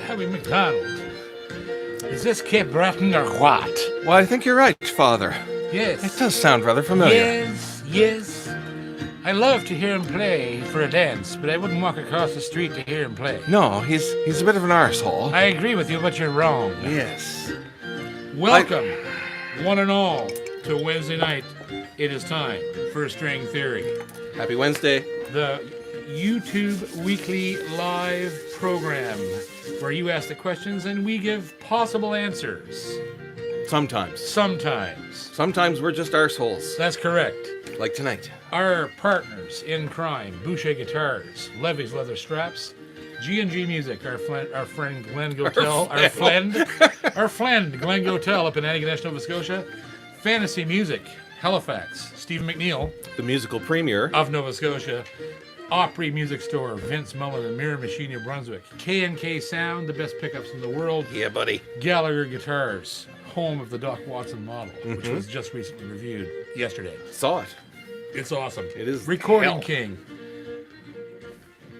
Harry McDonald. Is this Cape Breton or what? Well, I think you're right, Father. Yes. It does sound rather familiar. Yes. I love to hear him play for a dance, but I wouldn't walk across the street to hear him play. No, he's a bit of an arsehole. I agree with you, but you're wrong. Yes. Welcome, one and all, to Wednesday night. It is time for String Theory. Happy Wednesday. The YouTube weekly live program where you ask the questions and we give possible answers. Sometimes. Sometimes we're just arseholes. That's correct. Like tonight. Our partners in crime, Boucher Guitars, Levy's Leather Straps, G&G Music, our friend Glenn Gotel, our friend Glenn Gotel up in Antigonish, Nova Scotia, Fantasy Music, Halifax, Stephen McNeil, the musical premier of Nova Scotia, Opry Music Store, Vince Mullen and Mirror Machine, New Brunswick, K&K Sound, the best pickups in the world. Yeah, buddy. Gallagher Guitars, home of the Doc Watson model, which was just recently reviewed yesterday. Saw it. It's awesome. It is. Recording hell. King.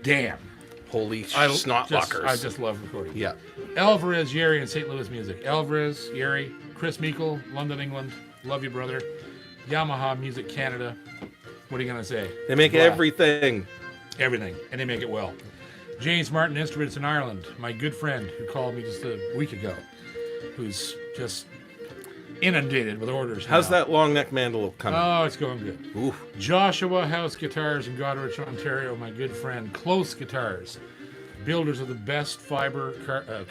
Damn. Holy snotlockers. I just love recording. Yeah. Alvarez, Yeri, and St. Louis Music. Alvarez, Yeri, Chris Meikle, London, England. Love you, brother. Yamaha Music Canada. What are you going to say? They make everything. Everything. And they make it well. James Martin Instruments in Ireland. My good friend who called me just a week ago. Who's just inundated with orders now. How's that long neck mandel coming? Oh, it's going good. Ooh. Joshua House Guitars in Goderich, Ontario. My good friend. Close Guitars. Builders of the best fiber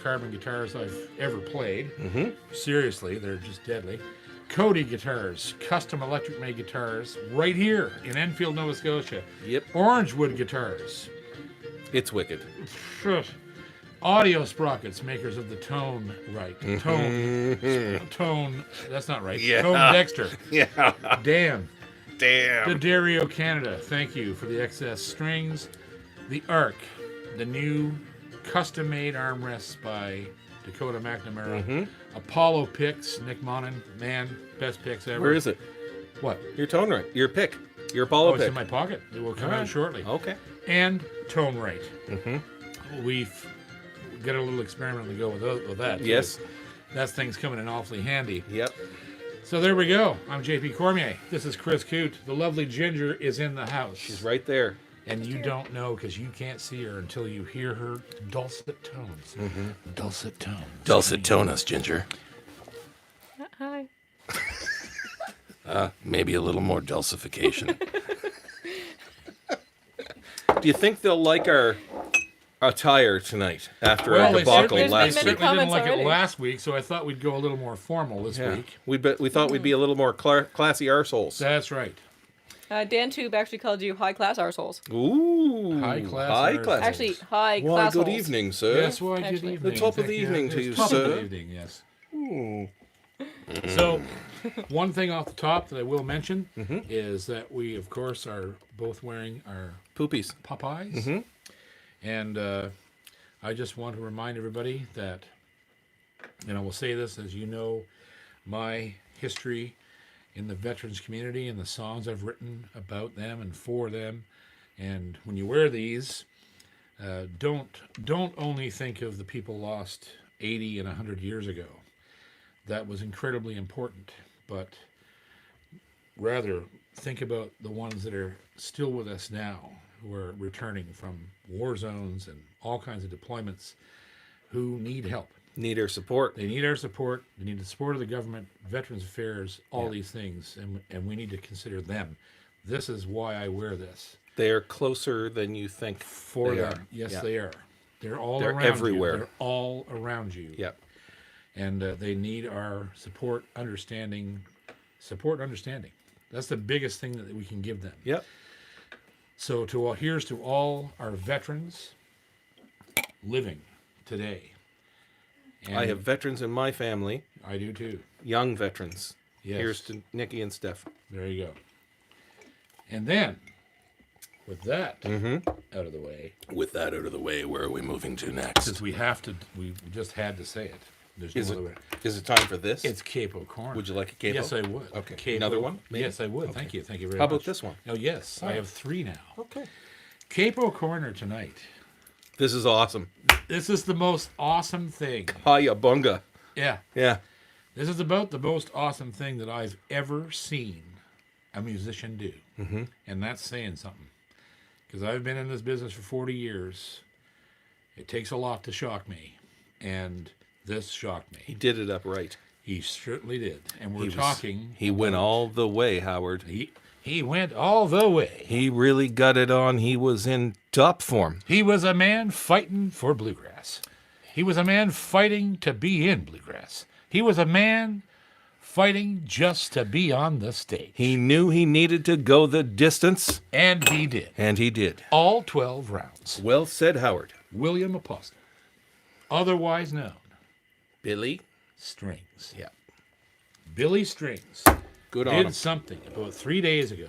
carbon guitars I've ever played. Mm-hmm. Seriously, they're just deadly. Cody Guitars, custom electric made guitars, right here in Enfield, Nova Scotia. Yep. Orangewood Guitars. It's wicked. Audio Sprockets, makers of the Tone Right. Tone, that's not right. Yeah. Tone Dexter. Yeah. Damn. Damn. The Dario Canada, thank you for the excess strings. The Arc, the new custom-made armrests by Dakota McNamara. Mm-hmm. Apollo picks, Nick Monin, man, best picks ever. Where is it? What? Your Tone Right. Your pick. Your Apollo It's pick. in my pocket. It will come All out right. shortly. Okay. And Tone Right. Mm-hmm. We've got a little experiment to go with that. Yes. Too. That thing's coming in awfully handy. Yep. So there we go. I'm JP Cormier. This is Chris Coote. The lovely Ginger is in the house. She's right there. And you don't know because you can't see her until you hear her dulcet tones. Mm-hmm. Dulcet tones. Dulcet tone us, Ginger. Hi. Maybe a little more dulcification. Do you think they'll like our attire tonight after our debacle they last certainly week? didn't like already. it last week, so I thought we'd go a little more formal this week. We thought we'd be a little more classy arseholes. That's right. Dan Tube actually called you high-class arseholes. Ooh. High class High arseholes. class. Actually, high-class Why, good holes. evening, sir. Yes, why, good Actually. evening. The top of Thank the evening to It's you, top sir. of the evening, yes. So, one thing off the top that I will mention is that we, of course, are both wearing our Poopies. Popeyes. And I just want to remind everybody that, and I will say this, as you know, my history in the veterans community and the songs I've written about them and for them. And when you wear these, don't only think of the people lost 80 and 100 years ago. That was incredibly important, but rather think about the ones that are still with us now, who are returning from war zones and all kinds of deployments, who need help. Need our support. They need our support. They need the support of the government, Veterans Affairs, all these things, and we need to consider them. This is why I wear this. They are closer than you think. For they them. are. Yes, Yeah. they are. They're all They're around everywhere. you. They're all around you. Yep. And they need our support, understanding. That's the biggest thing that we can give them. Yep. So here's to all our veterans living today. And I have veterans in my family. I do too. Young veterans. Yes. Here's to Nikki and Steph. There you go. And then, with that out of the way, With that out of the way, where are we moving to next? since we just had to say it. There's Is no it, other way. is it time for this? It's Capo Corner. Would you like a capo? Yes, I would. Okay. Capo. Another one, maybe? Yes, I would. Thank you. Thank you very How much. about this one? Oh, yes. I have 3 now. Okay. Capo Corner tonight. This is awesome. This is the most awesome thing. Hiya bunga. Yeah. Yeah. This is about the most awesome thing that I've ever seen a musician do. Mm-hmm. And that's saying something. Because I've been in this business for 40 years. It takes a lot to shock me. And this shocked me. He did it upright. He certainly did. And He went all the way, Howard. He went all the way. He really got it on. He was in top form. He was a man fighting for bluegrass. He was a man fighting to be in bluegrass. He was a man fighting just to be on the stage. He knew he needed to go the distance. And he did. And he did. All 12 rounds. Well said, Howard. William Apostle, otherwise known Billy Strings. Yeah. Billy Strings Good on him. did something about 3 days ago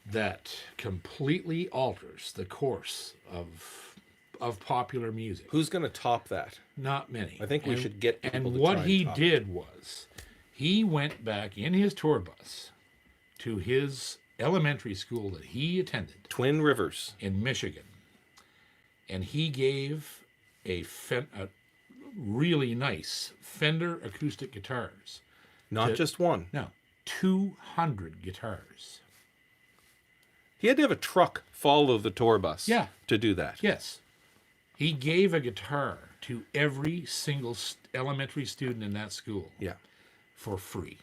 that completely alters the course of popular music. Who's going to top that? Not many. I think we should get people And to what try and he top did was he went back in his tour bus to his elementary school that he attended Twin Rivers. in Michigan. And he gave a really nice Fender acoustic guitars. Not just one. No, 200 guitars. He had to have a truck follow the tour bus Yeah. to do that. Yes. He gave a guitar to every single elementary student in that school Yeah. for free.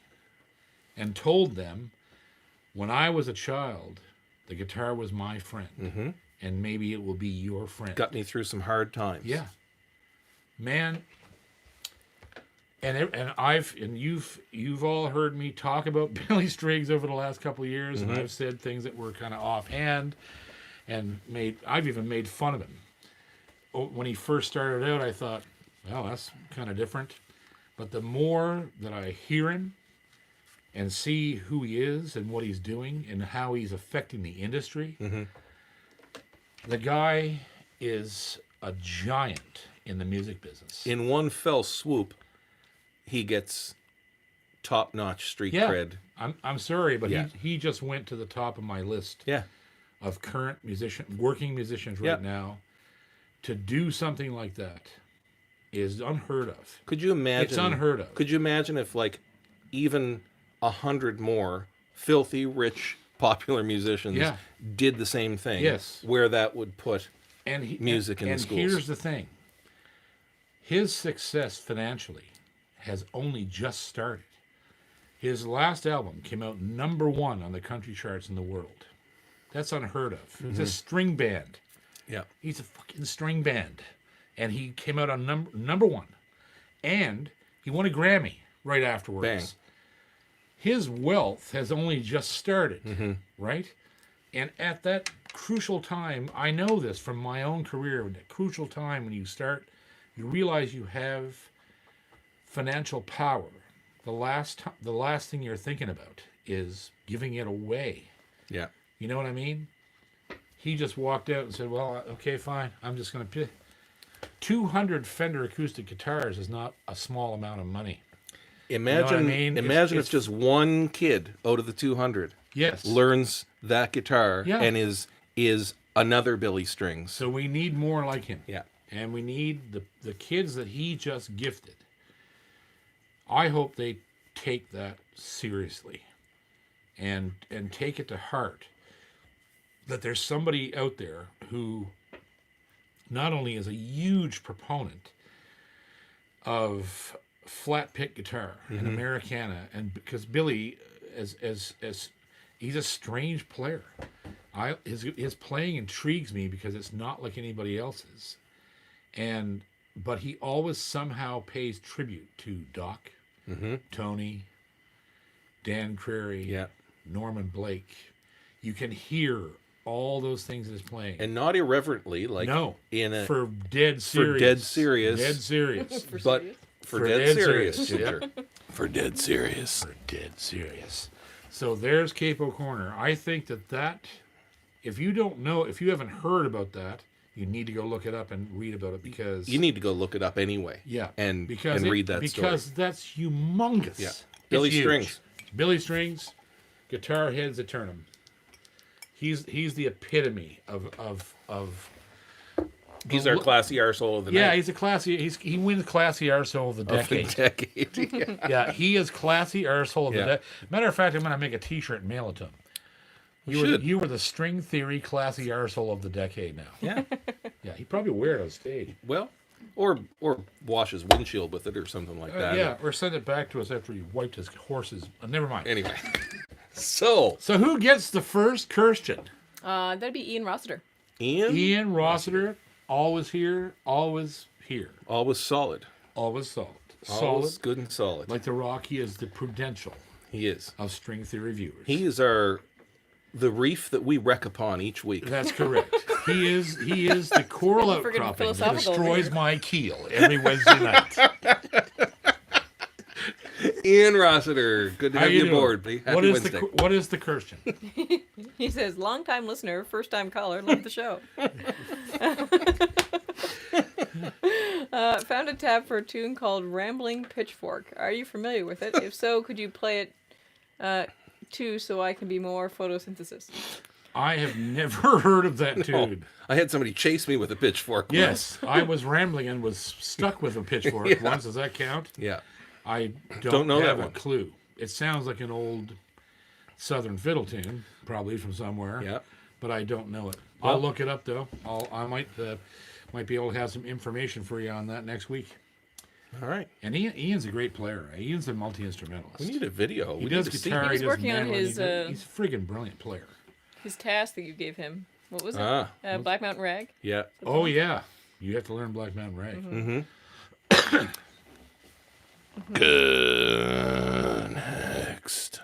And told them, when I was a child, the guitar was my friend. Mm-hmm. And maybe it will be your friend. Got me through some hard times. Yeah. Man, and you've all heard me talk about Billy Strings over the last couple of years, and I've said things that were kind of offhand, and I've even made fun of him. When he first started out, I thought, well, that's kind of different. But the more that I hear him and see who he is and what he's doing and how he's affecting the industry, the guy is a giant in the music business. In one fell swoop, he gets top-notch street cred. I'm sorry, but Yeah. he just went to the top of my list Yeah. of current working musicians right Yeah. now. To do something like that is unheard of. Could you imagine? It's unheard of. Could you imagine if, like, even 100 more filthy rich popular musicians Yeah. did the same thing? Yes. Where that would put And music in the and schools. here's the thing. His success financially has only just started. His last album came out #1 on the country charts in the world. That's unheard of. It's a string band. Yeah. He's a fucking string band. And he came out on number 1. And he won a Grammy right afterwards. Bang. His wealth has only just started, right? And at that crucial time, I know this from my own career, at that crucial time when you start, you realize you have financial power. The last thing you're thinking about is giving it away. Yeah. You know what I mean? He just walked out and said, well, okay, fine. I'm just going to... 200 Fender acoustic guitars is not a small amount of money. Imagine, You know what I mean? imagine It's if just one kid out of the 200 Yes. learns that guitar Yeah. and is another Billy Strings. So we need more like him. Yeah. And we need the kids that he just gifted. I hope they take that seriously and take it to heart that there's somebody out there who not only is a huge proponent of flat pick guitar and Americana, and because Billy, as he's a strange player. His playing intrigues me because it's not like anybody else's, but he always somehow pays tribute to Doc, Tony, Dan Crary, Yeah. Norman Blake. You can hear all those things in his playing. And not irreverently, like No, in a for dead serious. dead serious. Dead serious. but for dead, dead serious, serious. Ginger. For dead serious. For dead serious. So there's Capo Corner. I think that if you don't know, if you haven't heard about that, you need to go look it up and read about it because You need to go look it up anyway. yeah, And because read that because story. that's humongous. Yeah. It's Billy huge. Strings. Billy Strings, guitar heads eternum. He's the epitome of He's our classy arsehole of the Yeah, night. he's a classy. He wins classy arsehole of the Of the decade. decade. Yeah. Yeah, he is classy arsehole of the Yeah. decade. Matter of fact, I'm going to make a T-shirt and mail it to him. You were the string theory classy arsehole of the decade now. Yeah. Yeah, he'd probably wear it on stage. Well, or wash his windshield with it or something like that. Yeah, or send it back to us after he wiped his horses. Never mind. Anyway. So who gets the first Kirsten? That'd be Ian Rossiter. Ian Rossiter, always here, always here. Always solid. Always solid. Always Solid. good and solid. Like the Rock, he is the prudential He is. of string theory viewers. He is the reef that we wreck upon each week. That's correct. He is the coral We're getting outcropping that philosophical destroys here. my keel every Wednesday night. Ian Rossiter, good to How have you doing? aboard, buddy. Happy What is Wednesday. what is the Kirsten? He says, long-time listener, first-time caller, love the show. Found a tab for a tune called Rambling Pitchfork. Are you familiar with it? If so, could you play it too so I can be more photosynthesis? I have never heard of that tune. I had somebody chase me with a pitchfork. Yes, I was rambling and was stuck with a pitchfork once. Does that count? Yeah. I Don't know have that a one. clue. It sounds like an old Southern fiddle tune, probably from somewhere. Yeah. But I don't know it. Well- I'll look it up though. I might be able to have some information for you on that next week. All right. And Ian's a great player. Ian's a multi-instrumentalist. We need a video. He We does need to see. guitar. He was He does working on mandolin, his, he's a friggin' brilliant player. His task that you gave him. What was it? Ah. Black Mountain Rag? Yeah. Oh yeah, you have to learn Black Mountain Rag. Mm-hmm. Good. Next.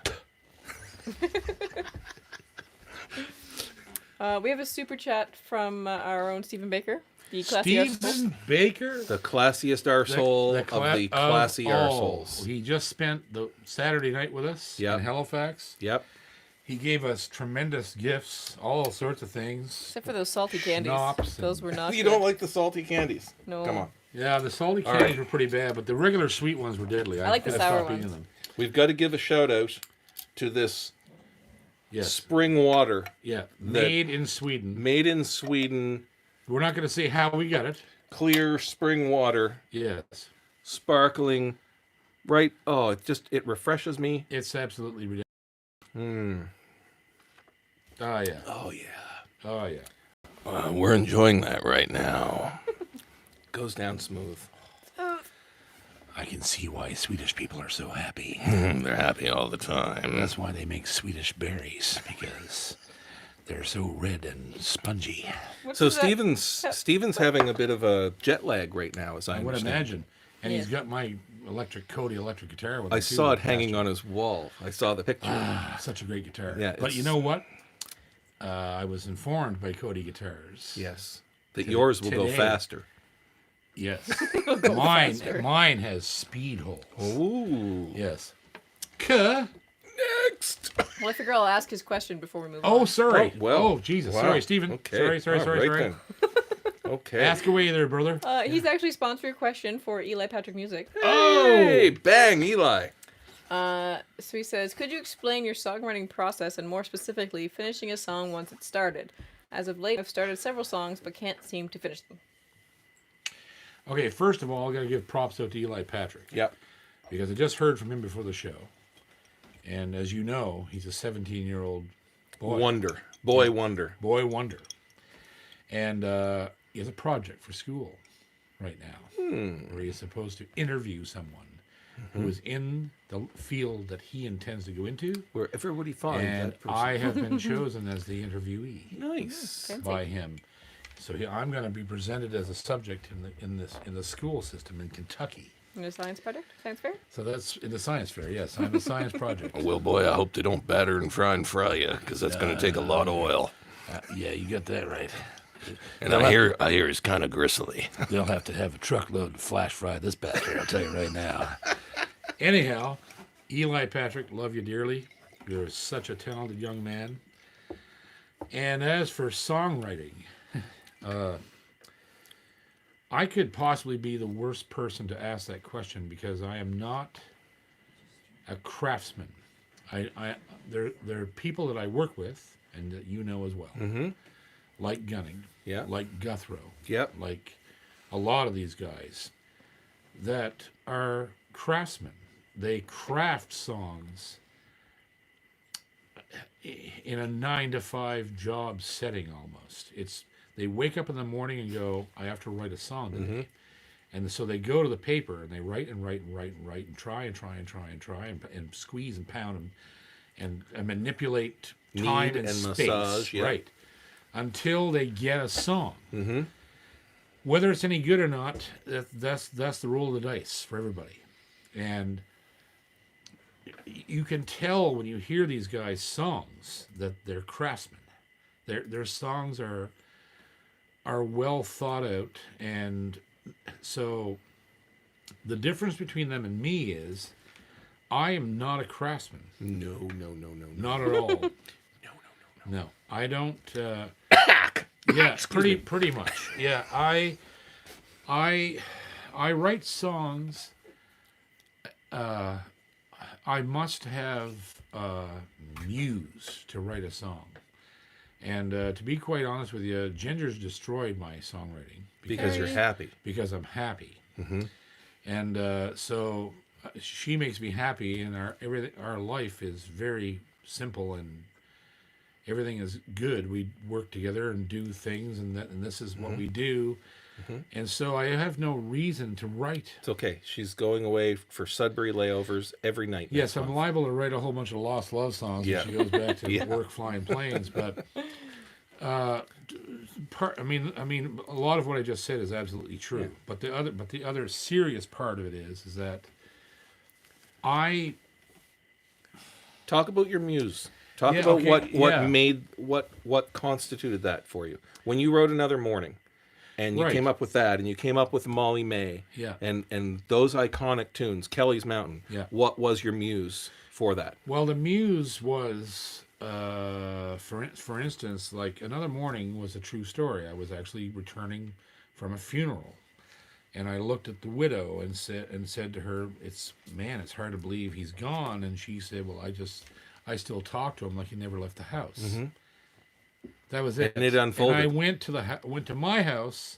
We have a super chat from our own Stephen Baker. The classy arsehole. Stephen Baker, The classiest arsehole of the classy arseholes. He just spent the Saturday night with us Yep. in Halifax. Yep. He gave us tremendous gifts, all sorts of things. Except for those salty candies. Schnapps Those were not You good. don't like the salty candies? No. Come on. Yeah, the salty All candies right. were pretty bad, but the regular sweet ones were deadly. I like the had to sour stop eating ones. them. We've got to give a shout out to this Yes, spring water yeah, made in Sweden. made in Sweden, We're not going to say how we got it. clear spring water, Yes, sparkling. Right. Oh, it refreshes me. it's absolutely ridiculous. Hmm. Oh yeah, Oh yeah. oh yeah. We're enjoying that right now. Goes down smooth. I can see why Swedish people are so happy. They're happy all the time. That's why they make Swedish berries, because they're so red and spongy. What's So that? Stephen's having a bit of a jet lag right now, as I I would understand. imagine. And he's Yeah. got my Cody electric guitar with him I too, saw it the hanging bastard. on his wall. I saw the picture. Ah, such a great guitar. Yeah, but you it's- know what? I was informed by Cody Guitars. Yes. That yours will go today. faster. Yes. faster. Mine has speed holes. Ooh. Yes. Next. Well, I figure I'll ask his question before we move on. Oh, sorry. Oh, well. Oh, Jesus. Wow. Sorry, Stephen. Okay. Sorry. All right then. Okay. Ask away there, brother. He's actually sponsored a question for Eli Patrick Music. Hey, bang, Eli. So he says, could you explain your songwriting process and more specifically finishing a song once it's started? As of late, I've started several songs but can't seem to finish them. Okay, first of all, I got to give props out to Eli Patrick. Yep. Because I just heard from him before the show. And as you know, he's a 17-year-old boy. Wonder. Boy wonder. Boy wonder. And he has a project for school right now where he is supposed to interview someone who is in the field that he intends to go into. Where everybody finds And that person. I have been chosen as the interviewee Nice. Fancy. by him. So I'm going to be presented as a subject in the school system in Kentucky. In a science project? Science fair? So that's in the science fair. Yes, I'm a science project. Well, boy, I hope they don't batter and fry you, because that's going to take a lot of oil. Yeah, you got that right. And I hear it's kind of gristly. They'll have to have a truckload to flash fry this bastard, I'll tell you right now. Anyhow, Eli Patrick, love you dearly. You're such a talented young man. And as for songwriting, I could possibly be the worst person to ask that question because I am not a craftsman. There are people that I work with, and that you know as well, like Gunning, Yeah. like Guthrow, Yep. like a lot of these guys that are craftsmen. They craft songs in a 9 to 5 job setting almost. They wake up in the morning and go, I have to write a song today. And so they go to the paper and they write and write and write and write and try and squeeze and pound and manipulate time Knead and and space, massage, yeah. right, until they get a song. Whether it's any good or not, that's the roll of the dice for everybody. And you can tell when you hear these guys' songs that they're craftsmen. Their songs are well thought out, and so the difference between them and me is I am not a craftsman. No. Not at all. No. I don't. Yeah, pretty much. Yeah, I write songs. I must have a muse to write a song. And to be quite honest with you, Ginger's destroyed my songwriting. Because you're happy. Because I'm happy. And so she makes me happy, and our life is very simple, and everything is good. We work together and do things, and this is what we do. And so I have no reason to write. It's okay. She's going away for Sudbury layovers every night. Yes, I'm liable to write a whole bunch of lost love songs when she goes back to work flying planes. But a lot of what I just said is absolutely true. Yeah. But the other serious part of it is that I talk about your muse. Talk about what constituted that for you when you wrote Another Morning. And you came up with that, and you came up with Molly May, and those iconic tunes, Kelly's Mountain. Yeah. What was your muse for that? Well, the muse was, for instance, like Another Morning was a true story. I was actually returning from a funeral, and I looked at the widow and said to her, "It's hard to believe he's gone." And she said, "Well, I still talk to him like he never left the house." That was it. And it unfolded. And I went to my house,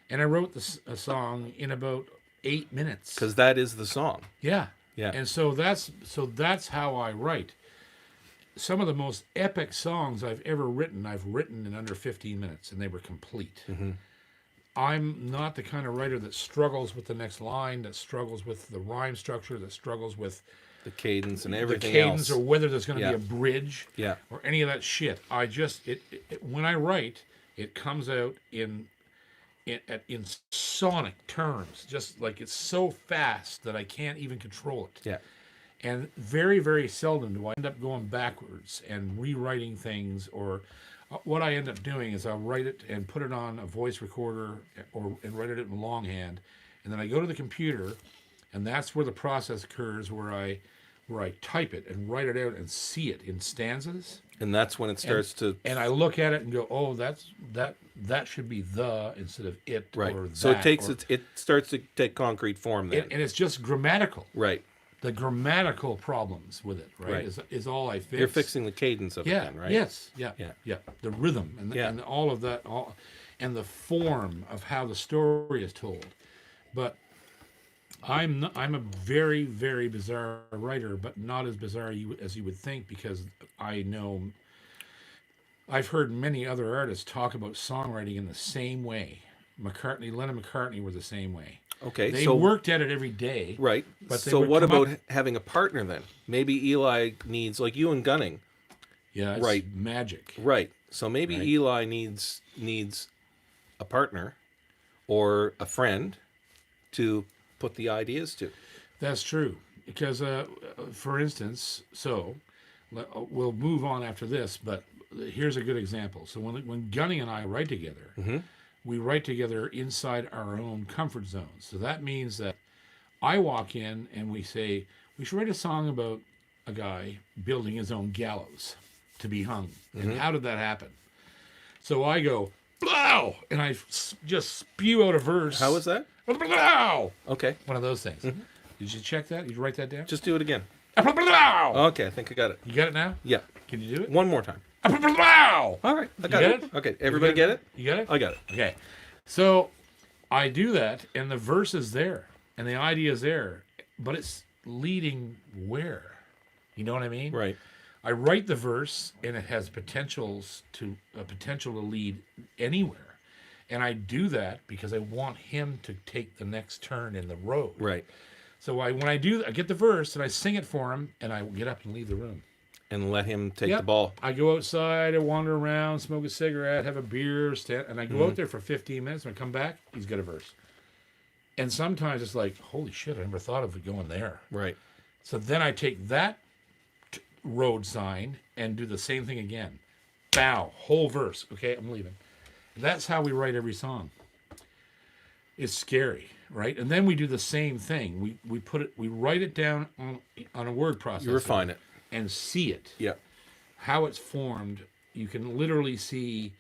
and I wrote a song in about 8 minutes. Because that is the song. Yeah. Yeah. And so that's how I write. Some of the most epic songs I've ever written, I've written in under 15 minutes, and they were complete. I'm not the kind of writer that struggles with the next line, that struggles with the rhyme structure, that struggles with the cadence and everything else, or whether there's going to Yeah. be a bridge, Yeah. or any of that shit. I just when I write, it comes out in sonic terms, just like it's so fast that I can't even control it. Yeah. And very, very seldom do I end up going backwards and rewriting things, or what I end up doing is I'll write it and put it on a voice recorder and write it in longhand, and then I go to the computer, and that's where the process occurs, where I type it and write it out and see it in stanzas. And that's when it starts to... And I look at it and go, oh, that should be the instead of it, right. or that. So it starts to take concrete form then. And it's just grammatical. Right. The grammatical problems with it, right, is all I fix. You're fixing the cadence of it then, right? Yes. Yeah. The rhythm and all of that, and the form of how the story is told. But I'm a very, very bizarre writer, but not as bizarre as you would think, because I've heard many other artists talk about songwriting in the same way. Lennon McCartney were the same way. Okay, they worked at it every day. Right. But so what about having a partner then? Maybe Eli needs, like you and Gunning. Yeah, it's right. Magic. Right. So maybe Eli needs a partner or a friend to put the ideas to. That's true. Because, for instance, we'll move on after this, but here's a good example. So when Gunning and I write together, we write together inside our own comfort zones. So that means that I walk in and we say, we should write a song about a guy building his own gallows to be hung. And how did that happen? So I go, blow! And I just spew out a verse. How was that? Blow! Okay. One of those things. Did you check that? Did you write that down? Just do it again. Blow! Okay, I think I got it. You got it now? Yeah. Can you do it? One more time. Wow! All right, I got get it. it? Okay, everybody get it? You got it? I got it. Okay. So I do that, and the verse is there, and the idea is there, but it's leading where? You know what I mean? Right. I write the verse, and it has potential to lead anywhere, and I do that because I want him to take the next turn in the road. Right. So when I get the verse and I sing it for him, and I get up and leave the room. And let him take the ball. I go outside, I wander around, smoke a cigarette, have a beer, and I go out there for 15 minutes. When I come back, he's got a verse. And sometimes it's like, holy shit, I never thought of it going there. Right. So then I take that road sign and do the same thing again. Bow, whole verse. Okay, I'm leaving. That's how we write every song. It's scary, right? And then we do the same thing. We write it down on a word processor. You refine it. And see it. Yeah. How it's formed. You can literally see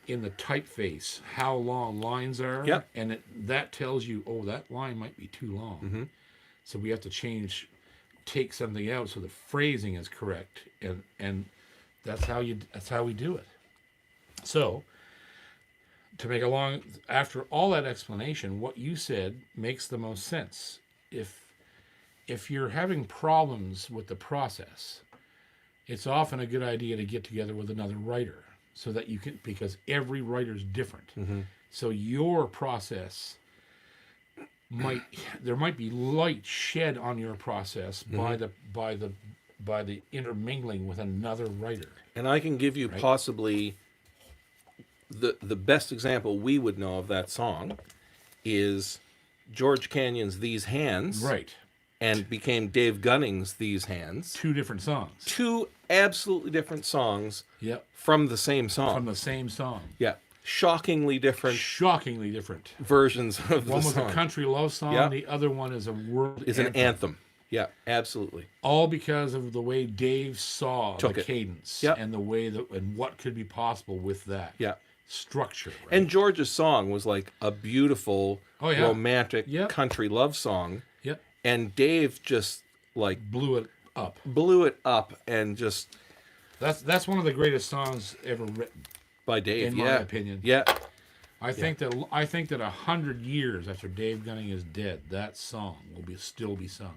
in the typeface how long lines are. Yep. And that tells you, oh, that line might be too long. Mm-hmm. So we have to take something out so the phrasing is correct. And that's how we do it. So after all that explanation, what you said makes the most sense. If you're having problems with the process, it's often a good idea to get together with another writer so that you can, because every writer's different. Mm-hmm. So your process there might be light shed on your process by the intermingling with another writer. And I can give you possibly the best example we would know of that song is George Canyon's These Hands. Right. And became Dave Gunning's These Hands. Two different songs. Two absolutely different songs. Yep. From the same song. From the same song. Yeah. Shockingly different versions of the song. One was a country love song. Yep. The other one is an anthem. Yeah, absolutely. All because of the way Dave saw the cadence and the way and what could be possible with that structure. Right? And George's song was like a beautiful, romantic country love song. Yep. And Dave just like blew it up and just that's one of the greatest songs ever written by Dave, in my opinion. Yeah. I think that 100 years after Dave Gunning is dead, that song will still be sung.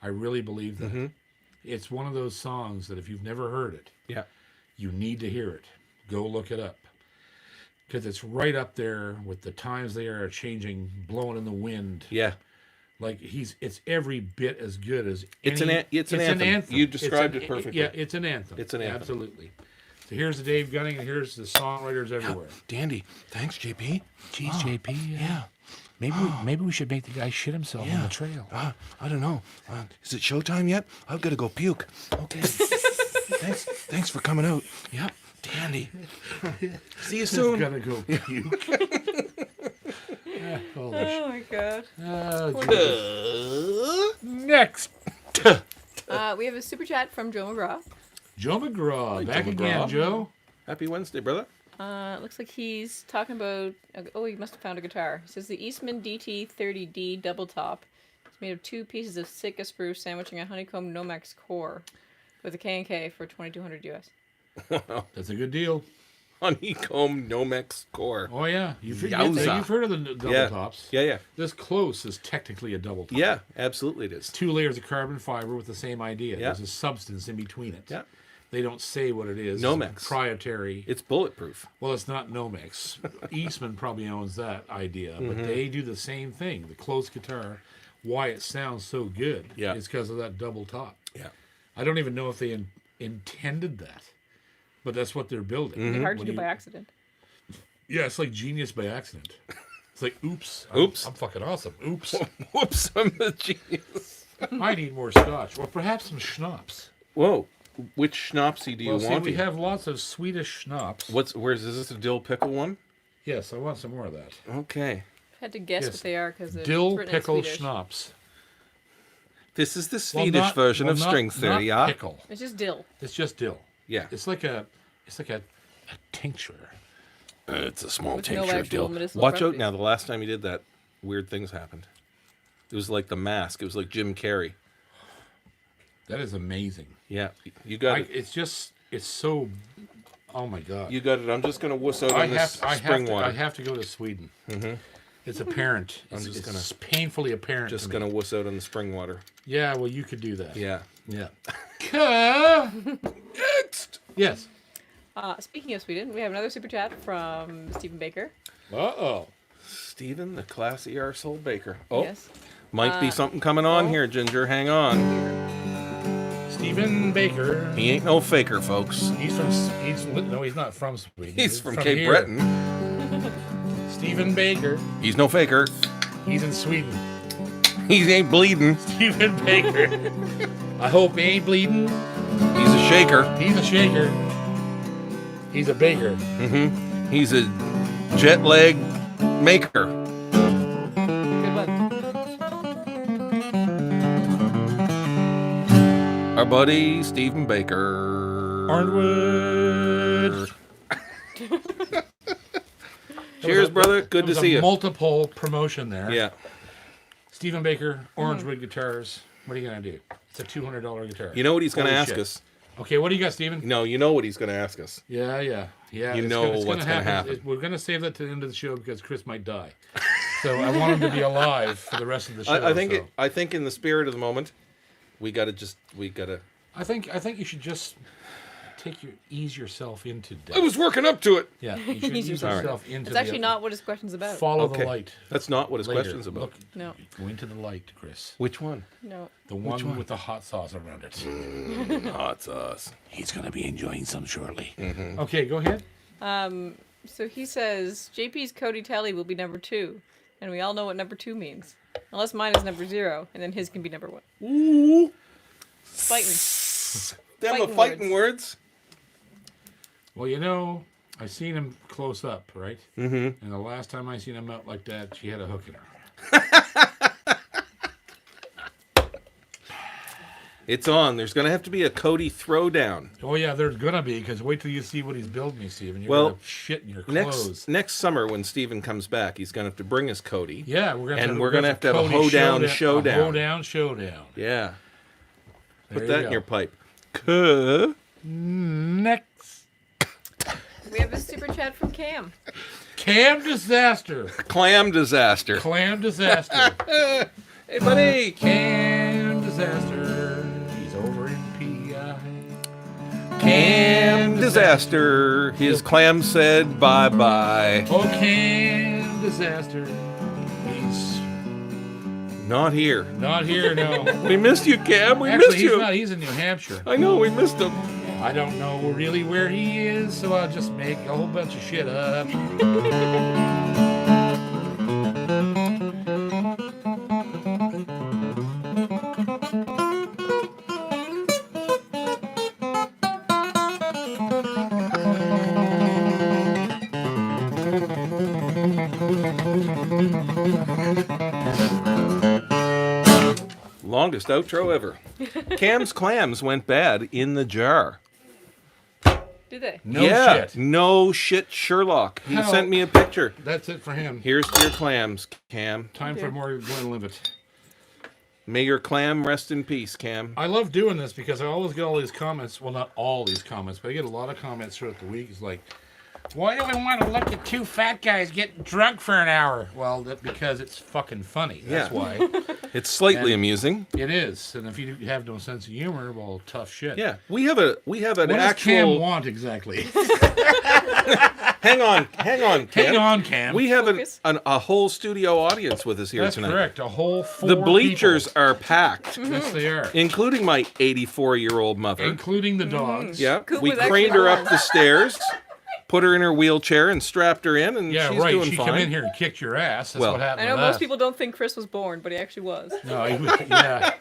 I really believe that. Mm-hmm. It's one of those songs that if you've never heard it, you need to hear it. Go look it up. Because it's right up there with the times they are changing, blowing in the wind. Yeah. Like it's every bit as good as it's an anthem. You described it perfectly. Yeah, it's an anthem. It's an anthem. Absolutely. So here's the Dave Gunning, and here's the songwriters everywhere. Dandy. Thanks, JP. Jeez, JP. Yeah. Maybe we should make the guy shit himself on the trail. I don't know. Is it showtime yet? I've got to go puke. Okay. Thanks for coming out. Yeah. Dandy. See you soon. Gonna go puke. Oh my god. Next. We have a super chat from Joe McGraw. Joe McGraw. Back again, Joe. Happy Wednesday, brother. Looks like he's talking about... he must have found a guitar. He says the Eastman DT30D double top is made of 2 pieces of Sitka spruce sandwiching a honeycomb Nomex core with a K&K for $2,200 US. Wow. That's a good deal. Honeycomb Nomex core. Oh, yeah. You've heard of the double tops. Yeah. This close is technically a double top. Yeah, absolutely it is. 2 layers of carbon fiber with the same idea. Yeah. There's a substance in between it. Yeah. They don't say what it is. Nomex. It's proprietary. It's bulletproof. Well, it's not Nomex. Eastman probably owns that idea, but they do the same thing. The close guitar, why it sounds so good is because of that double top. Yeah. I don't even know if they intended that, but that's what they're building. It's hard to do by accident. Yeah, it's like genius by accident. It's like, oops. I'm fucking awesome. Oops. Whoops, I'm a genius. I need more scotch. Or perhaps some schnapps. Whoa. Which schnapsy do you want? We have lots of Swedish schnapps. Is this a dill pickle one? Yes, I want some more of that. Okay. I had to guess what they are because dill pickle schnapps. This is the Swedish version of string theory, not pickle. It's just dill. It's just dill. Yeah. It's like a tincture. It's a small With tincture no of dill. medicinal Watch properties. out now. The last time you did that, weird things happened. It was like The Mask. It was like Jim Carrey. That is amazing. Yeah, you got it. It's just it's so. Oh my God! You got it. I'm just gonna wuss out on this spring water. I have to go to Sweden. It's apparent. It's painfully apparent. Just to gonna me. wuss out on the spring water. Yeah, well, you could do that. Yeah. Yeah. Next. Yes. Speaking of Sweden, we have another super chat from Stephen Baker. Uh-oh. Stephen, the classy arsehole baker. Oh, Yes. might be something coming on here, Ginger. Hang on. Stephen Baker. He ain't no faker, folks. He's not from Sweden. He's from Cape here. Breton. Stephen Baker. He's no faker. He's in Sweden. He ain't bleeding. Stephen Baker. I hope he ain't bleeding. He's a shaker. He's a shaker. He's a baker. He's a jet lag maker. Good one. Our buddy Stephen Baker. Arnwood. Cheers, brother. Good to see you. Multiple promotion there. Yeah. Stephen Baker, Orangewood Guitars. What are you going to do? It's a $200 guitar. You know what he's going to Holy ask shit. us? Okay, what do you got, Stephen? No, you know what he's going to ask us. Yeah. You know what's gonna happen. We're going to save that to the end of the show because Chris might die. So I want him to be alive for the rest of the show. I think in the spirit of the moment, we gotta. I think you should just ease yourself into death. I was working up to it. Yeah, you should ease yourself into. It's actually not what his question's about. Follow the light. That's not what his Later. question's about. Look, No. go into the light, Chris. Which one? No. The one with the hot sauce around it. Hot sauce. He's going to be enjoying some shortly. Okay, go ahead. So he says JP's Cody Tally will be number 2, and we all know what number 2 means. Unless mine is number 0, and then his can be number 1. Ooh. Fighting. Them fighting words. Well, I seen him close up, right? Mm-hmm. And the last time I seen him out like that, she had a hook in her. It's on. There's going to have to be a Cody throwdown. Oh, yeah, there's going to be, because wait till you see what he's building me, Stephen. You're Well, going to shit in your clothes. Next summer when Steven comes back, he's going to have to bring us Cody. Yeah, we're going to have to have a hoedown showdown. A hoedown showdown. Yeah. There Put you that go. in your pipe. Next. We have a super chat from Cam. Cam Disaster. Clam disaster. Clam Disaster. Hey, buddy. Cam Disaster. He's over in PI. Cam disaster. His clam said bye-bye. Oh, Cam Disaster. He's Not here. not here, no. We missed you, Cam. We Actually, missed you. he's in New Hampshire. I know, we missed him. I don't know really where he is, so I'll just make a whole bunch of shit up. Longest outro ever. Cam's clams went bad in the jar. Did they? No shit. No shit, Sherlock. He Hell. sent me a picture. That's it for him. Here's to your clams, Cam. Time for more Glenlivet. May your clam rest in peace, Cam. I love doing this because I always get all these comments. Well, not all these comments, but I get a lot of comments throughout the week. It's like, why do we want to look at two fat guys get drunk for an hour? Well, because it's fucking funny. That's why. It's slightly And- amusing. It is. And if you have no sense of humor, well, tough shit. Yeah, we have an What does Cam actual. want exactly? Hang on, Cam. Hang on, Cam. We have Focus. a whole studio audience with us here That's tonight. correct. A whole 4 The bleachers people. are packed, Yes, they are. including my 84-year-old mother. Including the dogs. Yeah, Coop we was craned actually her up on. the stairs, put her in her wheelchair, and strapped her in, and Yeah, she's right. doing She fine. come in here and kicked your ass. That's Well, what happened I know with most us. people don't think Chris was born, but he actually was. No, he was, yeah.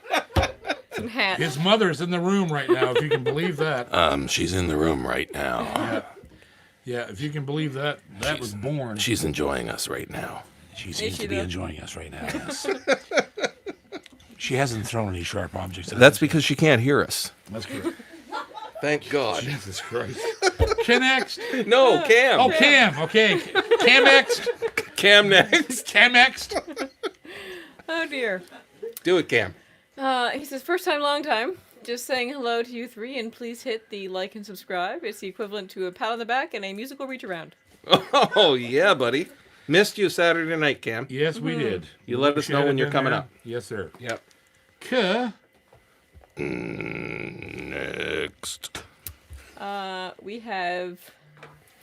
Some hat. His mother's in the room right now, if you can believe that. She's in the room right now. Yeah, if you can believe that, that was born. She's enjoying us right now. She Is seems she to be though? enjoying us right now. Yes. She hasn't thrown any sharp objects at That's us. because she can't hear us. That's correct. Thank God. Jesus Christ. Next. No, Cam. Oh, Cam. Okay. Cam next. Cam next. Cam next. Oh dear. Do it, Cam. He says, first time, long time. Just saying hello to you three, and please hit the like and subscribe. It's the equivalent to a pat on the back and a musical reach around. Oh, yeah, buddy. Missed you Saturday night, Cam. Yes, we did. You let us know when you're coming up. Yes, sir. Yep. Next. We have...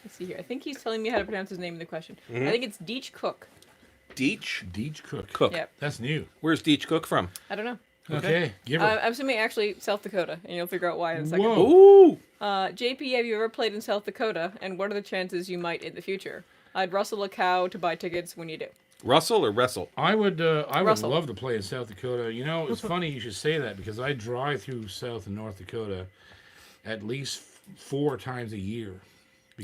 Let's see here. I think he's telling me how to pronounce his name in the question. I think it's Deech Cook. Deech? Deech Cook. Cook. Yep. That's new. Where's Deech Cook from? I don't know. Okay. Give her. I'm assuming actually South Dakota, and you'll figure out why in a second. Whoa. Ooh. JP, have you ever played in South Dakota, and what are the chances you might in the future? I'd rustle a cow to buy tickets when you do. Russell or wrestle? I would Russell. love to play in South Dakota. You know, it's funny you should say that because I drive through South and North Dakota at least 4 times a year.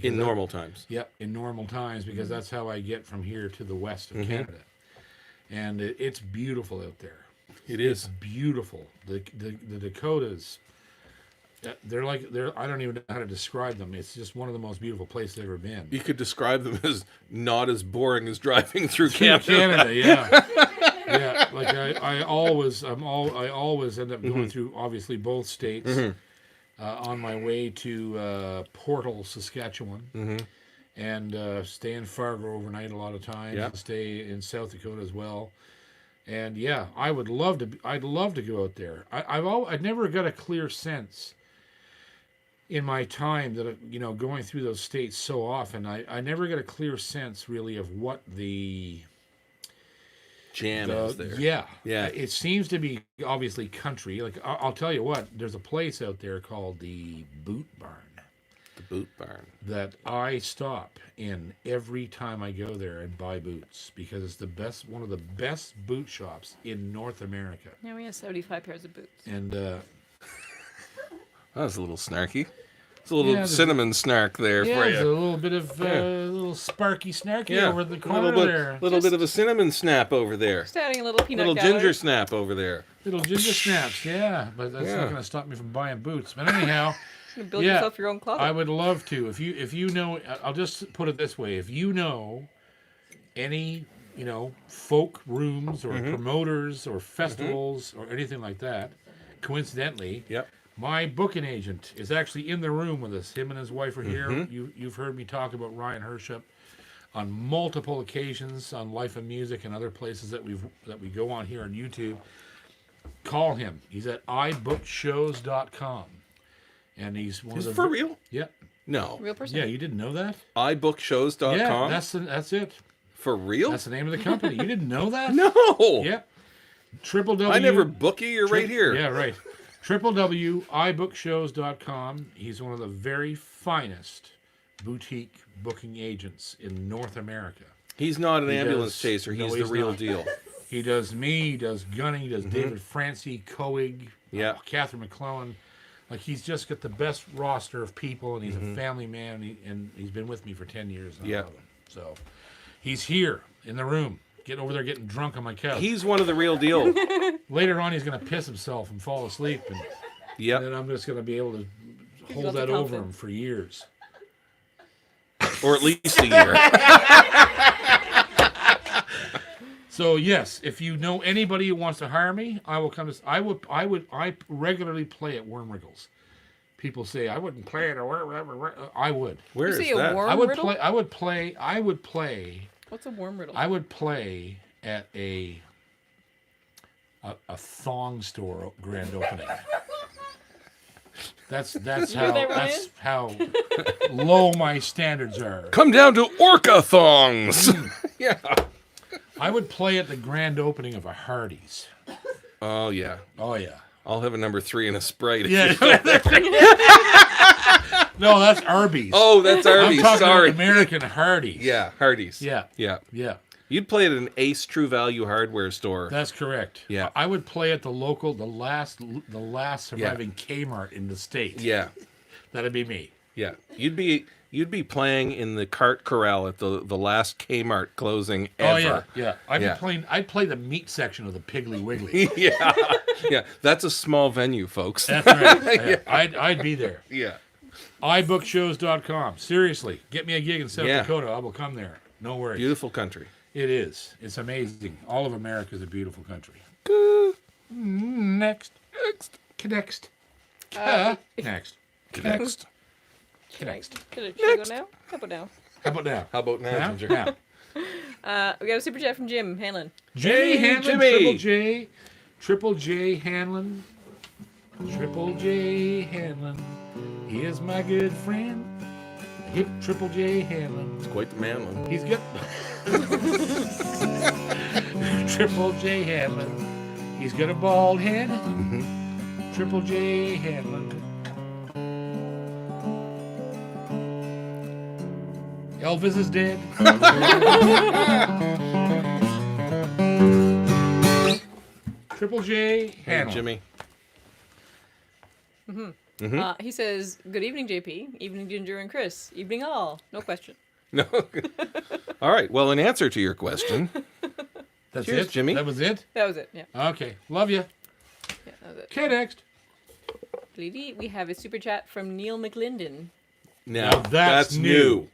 In normal times. Yep, in normal times because that's how I get from here to the west of Canada. And it's beautiful out there. It's beautiful. The Dakotas, they're I don't even know how to describe them. It's just one of the most beautiful places I've ever been. You could describe them as not as boring as driving through Canada. Canada, yeah. Yeah, like I always end up going through obviously both states on my way to Portal, Saskatchewan, and stay in Fargo overnight a lot of times. Yep. Stay in South Dakota as well. And yeah, I would love to. I'd love to go out there. I've never got a clear sense in my time that going through those states so often. I never get a clear sense really of what the jam is there. Yeah. It seems to be obviously country. Like I'll tell you what. There's a place out there called the Boot Barn. The Boot Barn. That I stop in every time I go there and buy boots because it's one of the best boot shops in North America. Yeah, we have 75 pairs of boots. And that was a little snarky. It's a little cinnamon snark there for you. There's a little bit of little sparky snarky over the corner there. A little bit of a cinnamon snap over there. Just adding a little peanut Little ginger snap over there. Little ginger snaps, yeah. But that's not going to stop me from buying boots. But anyhow, build yourself your own closet. I would love to. If you know, I'll just put it this way: if you know any folk rooms or promoters or festivals or anything like that, coincidentally, my booking agent is actually in the room with us. Him and his wife are here. You've heard me talk about Ryan Hership on multiple occasions on Life and Music and other places that we go on here on YouTube. Call him. He's at ibookshows.com. And he's one of the... for real? Yep. No. Real person? Yeah, you didn't know that? ibookshows.com? Yeah, that's it. For real? That's the name of the company. You didn't know that? No. Yep. www. I never book you. You're right here. Yeah, right. www.ibookshows.com. He's one of the very finest boutique booking agents in North America. He's not an ambulance chaser. He's the real deal. He does me, he does Gunning, he does David Francie, Coig, Catherine McClellan. Like, he's just got the best roster of people, and he's a family man, and he's been with me for 10 years now. Yeah. So, he's here in the room, getting over there getting drunk on my couch. He's one of the real deal. Later on, he's going to piss himself and fall asleep, and then I'm just going to be able to hold that over him for years. Or at least a year. So yes, if you know anybody who wants to hire me, I will come. I regularly play at Worm Wriggles. People say I wouldn't play it or I would. Where is that? Worm I would riddle? play. I would play. What's a worm riddle? I would play at a thong store grand opening. That's how low my standards are. Come down to Orca thongs. Yeah. I would play at the grand opening of a Hardee's. Oh yeah. Oh yeah. I'll have a number 3 and a Sprite. Yeah. No, that's Arby's. Oh, that's Arby's. I'm talking Sorry. American Hardee's. Yeah, Hardee's. Yeah. Yeah. You'd play at an Ace True Value hardware store. That's correct. Yeah. I would play at the last surviving Kmart in the state. Yeah. That'd be me. Yeah. You'd be playing in the cart corral at the last Kmart closing ever. Oh yeah. I'd play the meat section of the Piggly Wiggly. Yeah. That's a small venue, folks. That's right. I'd be there. Yeah. ibookshows.com. Seriously, get me a gig in South Dakota. I will come there. No worries. Beautiful country. It is. It's amazing. All of America is a beautiful country. Next. Next. Next. Next. Should I go now? How about now? How about now? How about now, Now? Ginger? Now. We got a super chat from Jim Hanlon. Jimmy Hey, Hanlon, Jimmy. Triple J Hanlon. Triple J Hanlon. He is my good friend. Hip Triple J Hanlon. It's quite the man one. He's got Triple J Hanlon. He's got a bald head. Triple J Hanlon. Elvis is dead. Triple J Hey, Hanlon. Jimmy. He says, "Good evening, JP. Evening, Ginger and Chris. Evening, all. No question." No. All right. Well, in answer to your question, That's Cheers, it, Jimmy. That was it. That was it. Yeah. Okay, love you. Yeah, that was it. Okay, next. Lady, we have a super chat from Neil McLinden. now that's new.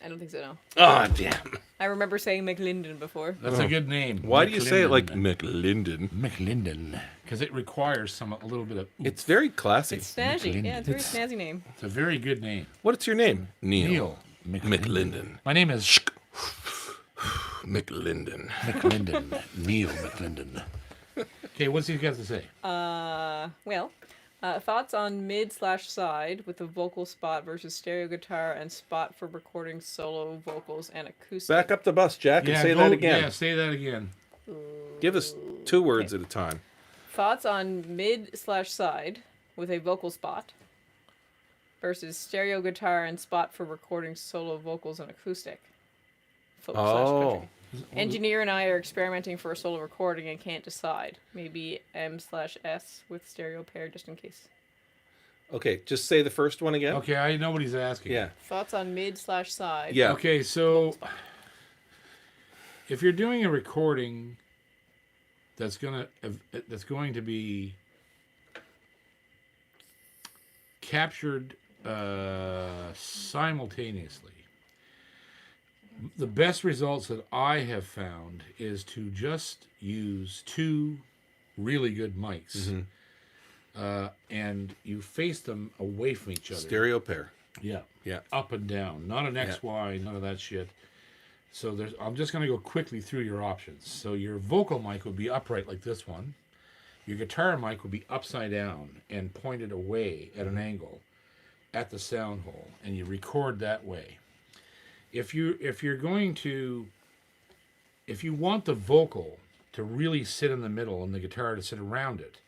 I don't think so. No. Ah, damn. I remember saying McLinden before. That's a good name. Why do you say it like McLinden? McLinden? McLinden? Because it requires a little bit of. It's very classy. It's snazzy. McLinden. Yeah, it's a very snazzy name. It's a very good name. What's your name? Neil McLinden. My name is McLinden. McLinden. Neil McLinden. Okay, what's he got to say? Thoughts on mid/side with the vocal spot versus stereo guitar and spot for recording solo vocals and acoustic. Back up the bus, Jack, and say go- that again. Yeah, say that again. Give us 2 words at a time. Thoughts on mid/side with a vocal spot versus stereo guitar and spot for recording solo vocals and acoustic. Oh. Engineer and I are experimenting for a solo recording and can't decide. Maybe M/S with stereo pair just in case. Okay, just say the first one again. Okay, I know what he's asking. Yeah. Thoughts on mid/side. Yeah. Okay, so if you're doing a recording that's going to be captured simultaneously, the best results that I have found is to just use 2 really good mics, and you face them away from each other. Stereo pair. Yeah. Yeah. Up and down, not an XY, none of that shit. So I'm just going to go quickly through your options. So your vocal mic would be upright like this one. Your guitar mic would be upside down and pointed away at an angle at the sound hole, and you record that way. If you want the vocal to really sit in the middle and the guitar to sit around it,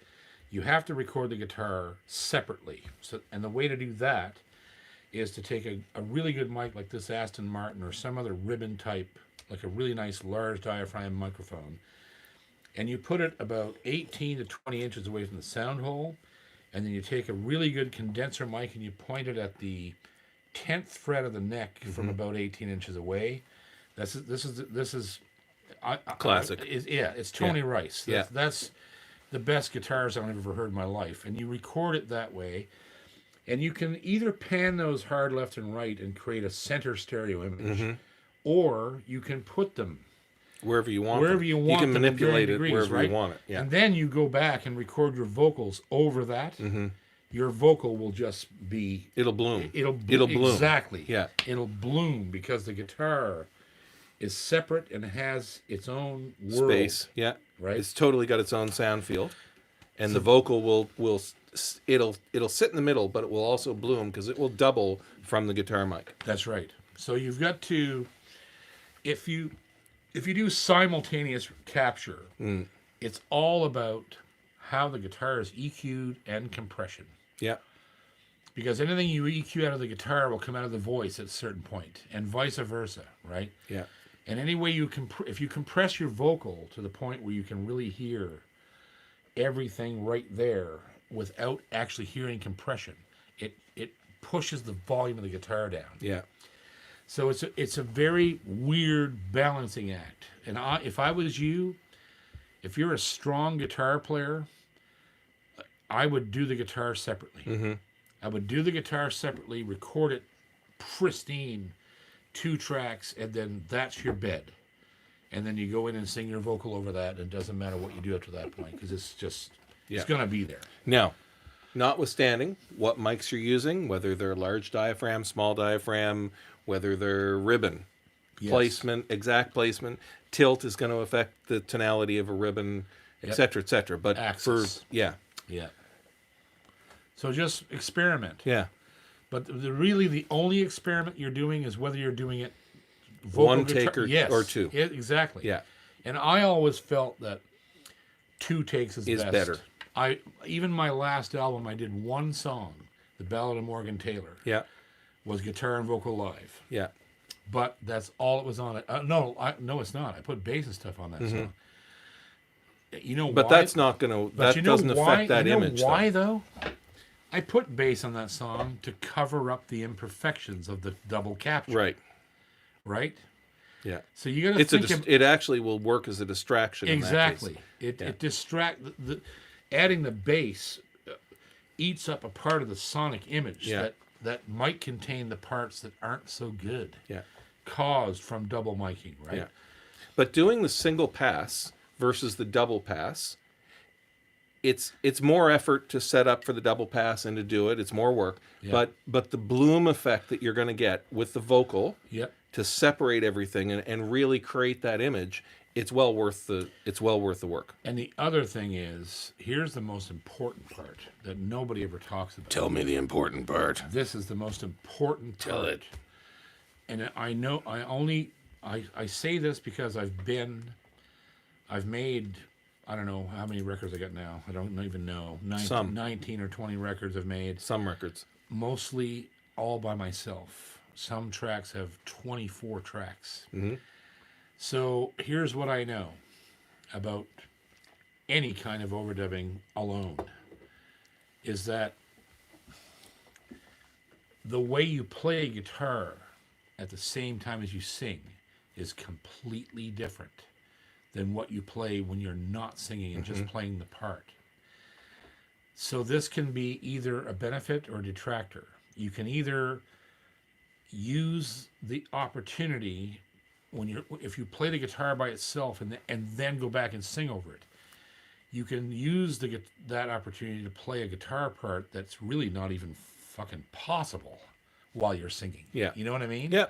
you have to record the guitar separately. And the way to do that is to take a really good mic like this Aston Martin or some other ribbon type, like a really nice large diaphragm microphone, and you put it about 18 to 20 inches away from the sound hole, and then you take a really good condenser mic and you point it at the 10th fret of the neck from about 18 inches away. This is Classic. It's Tony Rice. That's the best guitar sound I've ever heard in my life. And you record it that way, and you can either pan those hard left and right and create a center stereo image, or you can put them Wherever you want you them. want You can them in manipulate it degrees, wherever right? you want it. Yeah. And then you go back and record your vocals over that. Your vocal will just be... It'll bloom. It'll bloom. Exactly. Yeah. It'll bloom because the guitar is separate and has its own world. Space. Yeah. Right. It's totally got its own sound field. And the vocal will it'll sit in the middle, but it will also bloom because it will double from the guitar mic. That's right. So you've got to... If you do simultaneous capture, it's all about how the guitar is EQ'd and compression. Yeah. Because anything you EQ out of the guitar will come out of the voice at a certain point, and vice versa, right? Yeah. And any way if you compress your vocal to the point where you can really hear everything right there without actually hearing compression, it pushes the volume of the guitar down. Yeah. So it's a very weird balancing act. And if I was you, if you're a strong guitar player, I would do the guitar separately. I would do the guitar separately, record it pristine, 2 tracks, and then that's your bed. And then you go in and sing your vocal over that, and it doesn't matter what you do up to that point, because it's just, it's going to be there. Now, notwithstanding what mics you're using, whether they're large diaphragm, small diaphragm, whether they're ribbon, placement, exact placement, tilt is going to affect the tonality of a ribbon, etc., etc. But Axis. yeah. So just experiment. Yeah. But really the only experiment you're doing is whether you're doing it vocal one take or two. Exactly. Yeah. And I always felt that 2 takes is best. Better. Even my last album, I did one song, The Ballad of Morgan Taylor. Yeah. Was guitar and vocal live. Yeah. But that's all it was on it. No, it's not. I put bass and stuff on that song. You know but why? that's not going to, that doesn't affect that image. Why though? I put bass on that song to cover up the imperfections of the double capture. Right. Right? Yeah. So you got to think it actually will work as a distraction. Exactly. It adding the bass eats up a part of the sonic image that might contain the parts that aren't so good. Yeah. Caused from double miking, right? Yeah. But doing the single pass versus the double pass, it's more effort to set up for the double pass and to do it. It's more work. Yeah. But the bloom effect that you're going to get with the vocal to separate everything and really create that image, it's well worth the work. And the other thing is, here's the most important part that nobody ever talks about. Tell me the important part. This is the most important part. Tell it. And I know I say this because I've made, I don't know how many records I got now. I don't even know. 19 or 20 records I've made. Some records. Mostly all by myself. Some tracks have 24 tracks. Mm-hmm. So here's what I know about any kind of overdubbing alone is that the way you play guitar at the same time as you sing is completely different than what you play when you're not singing and just playing the part. So this can be either a benefit or a detractor. You can either use the opportunity if you play the guitar by itself and then go back and sing over it. You can use that opportunity to play a guitar part that's really not even fucking possible while you're singing. Yeah. You know what I mean? Yeah.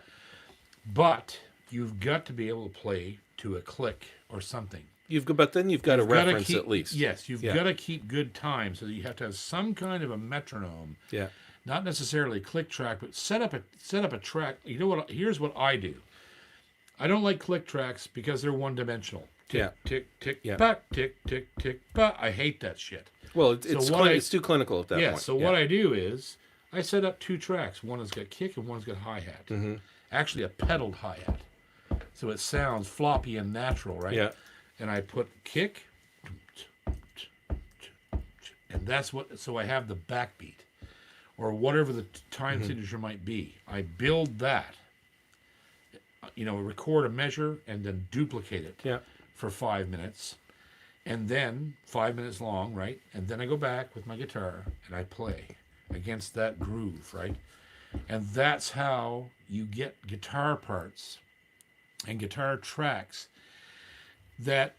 But you've got to be able to play to a click or something. But then you've got a reference at least. Yes, you've got to keep good time, so that you have to have some kind of a metronome. Yeah. Not necessarily a click track, but set up a track. You know what? Here's what I do. I don't like click tracks because they're one-dimensional. Tick, tick, tick, back, tick, tick, tick, back. I hate that shit. Well, it's too clinical at that point. So what I do is I set up 2 tracks. One has got kick and one's got hi-hat. Mm-hmm. Actually, a pedaled hi-hat. So it sounds floppy and natural, right? Yeah. And I put kick, and that's what. So I have the backbeat, or whatever the time signature might be. I build that. Record a measure and then duplicate it for 5 minutes, and then 5 minutes long, right? And then I go back with my guitar and I play against that groove, right? And that's how you get guitar parts and guitar tracks that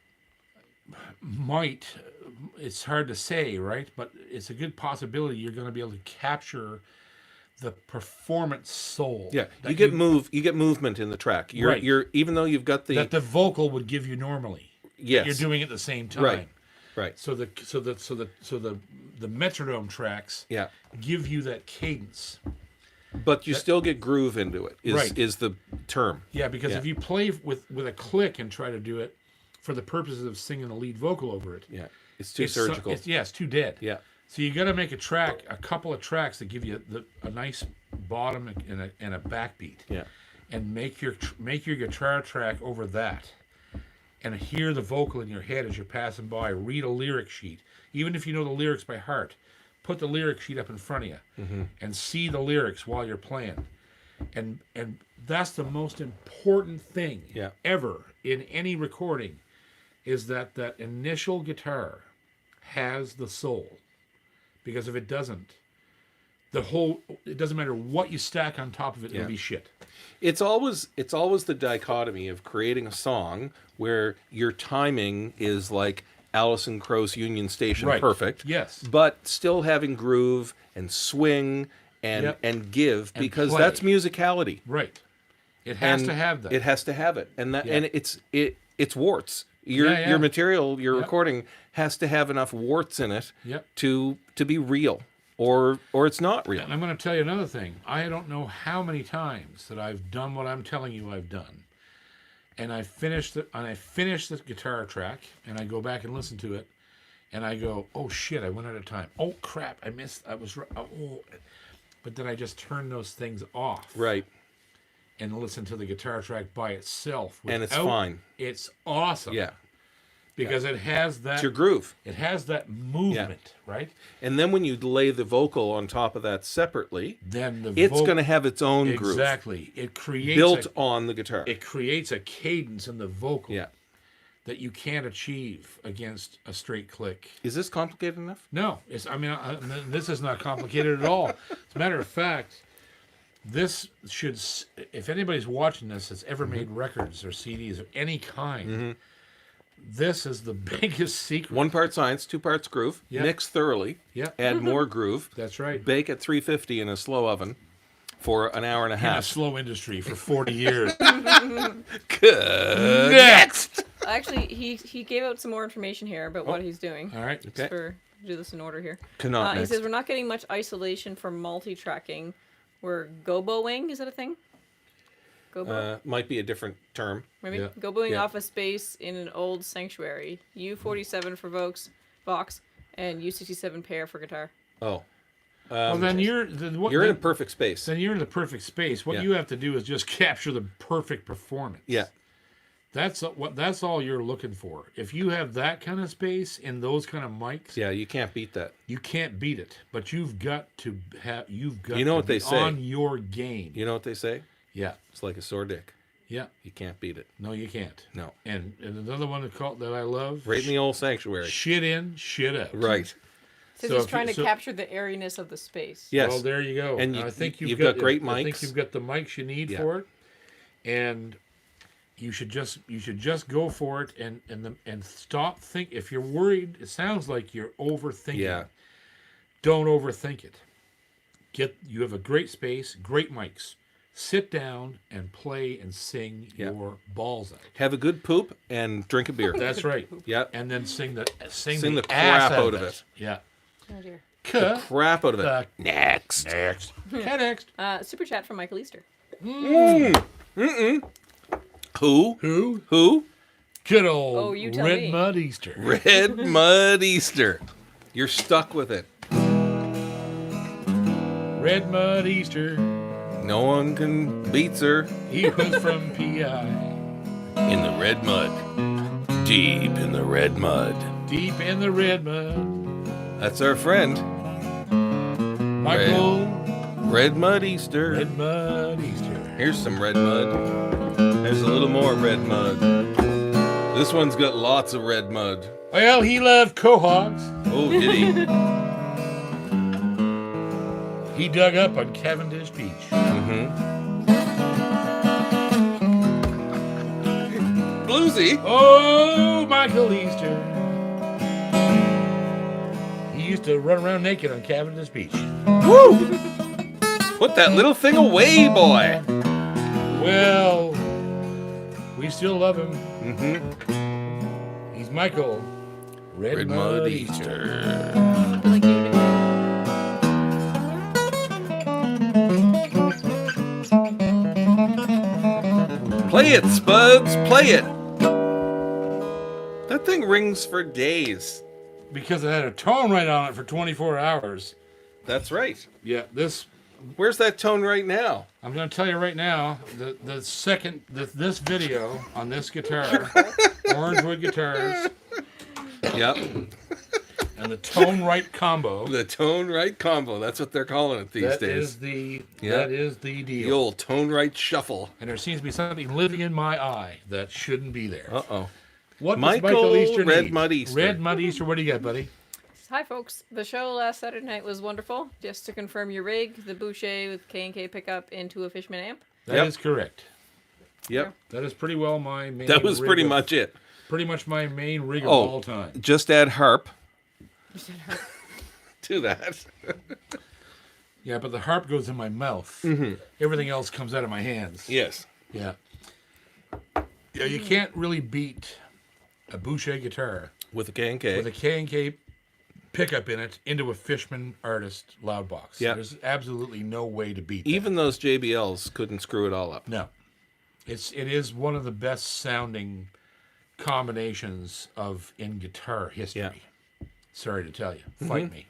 it's hard to say, right? But it's a good possibility you're going to be able to capture the performance soul. Yeah, you get movement in the track. You're even though you've got that the vocal would give you normally. Yes, you're doing it at the same time. Right. So the metronome tracks give you that cadence. But you still get groove into it. Is the term. Yeah, because if you play with a click and try to do it for the purposes of singing a lead vocal over it, it's too surgical. It's too dead. Yeah. So you got to make a couple of tracks that give you a nice bottom and a backbeat. Yeah. And make your guitar track over that, and hear the vocal in your head as you're passing by. Read a lyric sheet, even if you know the lyrics by heart. Put the lyric sheet up in front of you, and see the lyrics while you're playing, and that's the most important thing ever in any recording, is that initial guitar has the soul. Because if it doesn't, it doesn't matter what you stack on top of it, it'll be shit. It's always the dichotomy of creating a song where your timing is like Alison Krauss Union Station Right. perfect. Yes. But still having groove and swing and give, because play. that's musicality. Right. It has And to have that. It has to have it. And that and it's warts. Yeah, yeah. Your material, your Yep. recording has to have enough warts in it Yep. to be real. Or it's not real. And I'm going to tell you another thing. I don't know how many times that I've done what I'm telling you I've done, and I finish the guitar track, and I go back and listen to it, and I go, "Oh shit, I went out of time. Oh crap, I missed. I was oh," but then I just turn those things off, Right. and listen to the guitar track by itself, And it's without- fine. It's awesome, Yeah. because it has that. It's your groove. It has that movement, right? And then when you lay the vocal on top of that separately, Then it's going to have its own groove exactly. It creates built on the guitar. it creates a cadence in the vocal Yeah. that you can't achieve against a straight click. Is this complicated enough? No, this is not complicated at all. As a matter of fact, this should, if anybody's watching this that's ever made records or CDs of any kind, this is the biggest secret. 1 part science, 2 parts groove. Yeah. Mix thoroughly. Yeah. Add more groove. That's right. Bake at 350 in a slow oven for an hour and a In a half. slow industry for 40 years. Good. Next. Actually, he gave out some more information here about what he's doing. All right. Just for do this in order here. Cannot He next. says we're not getting much isolation for multi-tracking. We're goboing. Is that a thing? Gobo? Might be a different term. Maybe yeah. goboing Yeah. off a space in an old sanctuary. U47 for Vox, and U67 pair for guitar. Oh. Well, then You're in a perfect space. Then you're in the perfect space. What Yeah. you have to do is just capture the perfect performance. Yeah. That's all you're looking for. If you have that kind of space in those kind of mics, Yeah, you can't beat that. you can't beat it. But you've got to have. You've got. You know to what they be say. on your game. You know what they say? Yeah. It's like a sore dick. Yeah. You can't beat it. No, you can't. No. And another one that I love. Right in the old sanctuary. Shit in, shit out. Right. Says So he's if trying you- to capture the airiness of the space. Yes. Well, there you go. And I think you've got great I think mics. you've got the mics you need Yeah. for it, and you should just go for it and stop think. If you're worried, it sounds like you're overthinking. Yeah. Don't overthink it. You have a great space, great mics. Sit down and play and sing Yeah. your balls out. Have a good poop and drink a beer. That's right. Yeah. And then sing the the ass crap out of it. Yeah. Oh dear. The crap out of it. Next. Next. Super chat from Michael Easter. Who? Who? Good old Oh, you tell Red me. Mud Easter. Red Mud Easter. You're stuck with it. Red Mud Easter. No one can beat her He was from PI. in the red mud. Deep in the red mud. Deep in the red mud. That's our friend. Michael. Red Mud Easter. Red Mud Easter. Here's some red mud. There's a little more red mud. This one's got lots of red mud. Well, he loved quahogs. Oh, did he? He dug up on Cavendish Beach. Bluesy. Oh, Michael Easter. He used to run around naked on Cavendish Beach. Woo! Put that little thing away, boy. Well, we still love him. Mm-hmm. He's Michael. Red Mud Easter. Like you do. Play it, Spuds. Play it. That thing rings for days. Because it had a tone right on it for 24 hours. That's right. Yeah, this, Where's that tone right now? I'm going to tell you right now, this video on this guitar, Orangewood Guitars, Yep. and the tone right combo. The tone right combo. That's what they're calling it these days. That is the The deal. old tone right shuffle. And there seems to be something living in my eye that shouldn't be there. Uh-oh. What does Michael Michael Easter Red need? Mud Easter. Red Mud Easter, what do you got, buddy? Hi, folks. The show last Saturday night was wonderful. Just to confirm your rig, the Boucher with K&K pickup into a Fishman amp. That is Yep. correct. Yep. That is pretty well my main That was rig pretty of- much it. pretty much my main rig of all time. Just add harp to that. Yeah, but the harp goes in my mouth. Mm-hmm. Everything else comes out of my hands. Yes. Yeah. Yeah, you can't really beat a Boucher guitar With a K&K. with a K&K pickup in it into a Fishman artist loud box. Yeah. There's absolutely no way to beat that. Even those JBLs couldn't screw it all up. No. It is one of the best sounding combinations in guitar history. Yeah. Sorry to tell you. Fight me.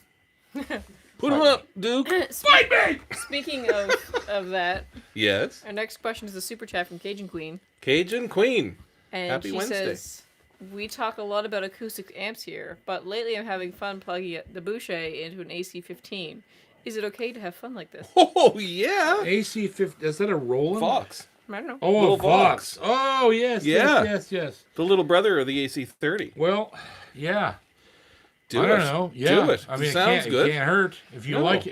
Put them up, Duke. Fight me! Speaking of that, Yes. our next question is a super chat from Cajun Queen. Cajun Queen. And Happy she Wednesday. says, we talk a lot about acoustic amps here, but lately I'm having fun plugging the Boucher into an AC-15. Is it okay to have fun like this? Oh, yeah. AC-50, is that a Roland? Fox. I don't know. Oh, Little a Vox. Vox. Oh, yes, Yeah. yes. The little brother of the AC-30. Well, yeah. Do I it. don't know. Yeah. Do it. I mean, Sounds good. It can't hurt. If you No. like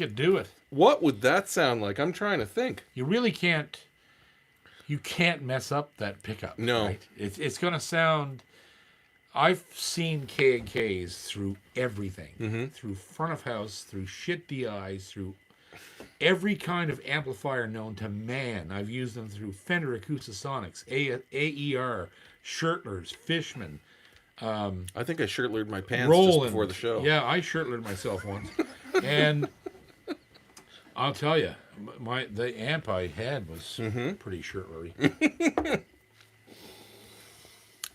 it, do it. What would that sound like? I'm trying to think. You really can't. You can't mess up that pickup. No. Right? It's going to sound. I've seen K&Ks through everything. Mm-hmm. Through front of house, through shit DIs, through every kind of amplifier known to man. I've used them through Fender Acoustasonics, AER, Shirtlers, Fishman, I think I shirtlered my pants Roland. just before the show. Yeah, I shirtlered myself once. And I'll tell you, the amp I had was pretty shirtlery.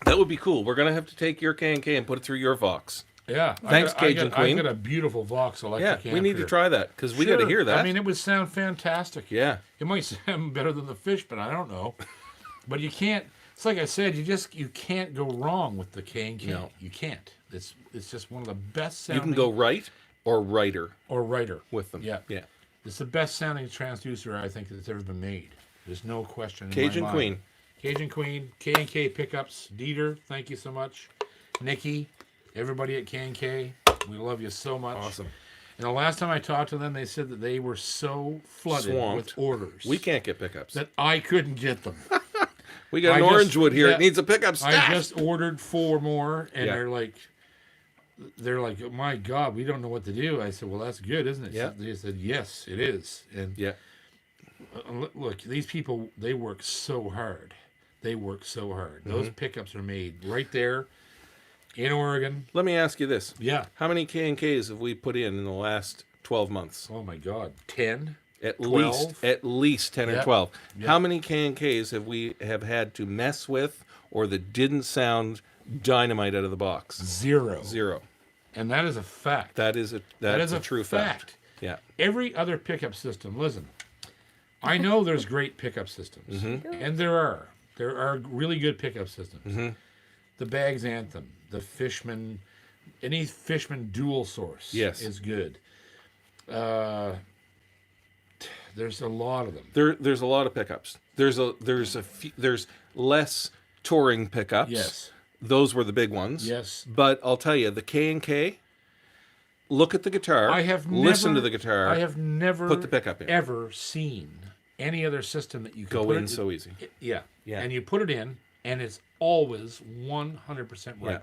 That would be cool. We're going to have to take your K&K and put it through your Vox. Yeah. Thanks, Cajun Queen. I got a beautiful Vox electric amp We need to here. try that because we got to Sure. hear that. I mean, it would sound fantastic. Yeah. It might sound better than the Fishman. I don't know. But you can't. It's like I said. You can't go wrong with the K&K. No. You can't. It's just one of the best You sounding. can go right or righter or writer with them. Yeah. Yeah. It's the best sounding transducer I think that's ever been made. There's no question. In Cajun my mind. Queen. Cajun Queen, K&K pickups. Dieter, thank you so much. Nikki, everybody at K&K, we love you so much. Awesome. And the last time I talked to them, they said that they were so flooded Swamped. with orders We can't get pickups. that I couldn't get them. We got an I just- Orangewood here. yeah, It needs a pickup stack. I just ordered 4 more, and Yeah. they're like, oh my God, we don't know what to do. I said, well, that's good, isn't it? Yeah. They said, yes, it is. And Yeah. look, these people, they work so hard. They work so hard. Those pickups are made right there in Oregon. Let me ask you this. Yeah. How many K&Ks have we put in the last 12 months? Oh my God. 10? At 12? least 10 or Yeah. 12. Yeah. How many K&Ks have we had to mess with or that didn't sound dynamite out of the box? 0. 0. And that is a fact. That is a true fact. Yeah. Every other pickup system, listen, I know there's great pickup systems. And there are. There are really good pickup systems. The Bags Anthem, the Fishman, any Fishman dual source Yes. is good. There's a lot of them. There's a lot of pickups. There's less touring pickups. Yes. Those were the big ones. Yes. But I'll tell you, the K&K, look at the guitar. Listen to the guitar. I have never put the pickup in. ever seen any other system that you can Go put in it, so easy. Yeah. Yeah. And you put it in, and it's always 100% right.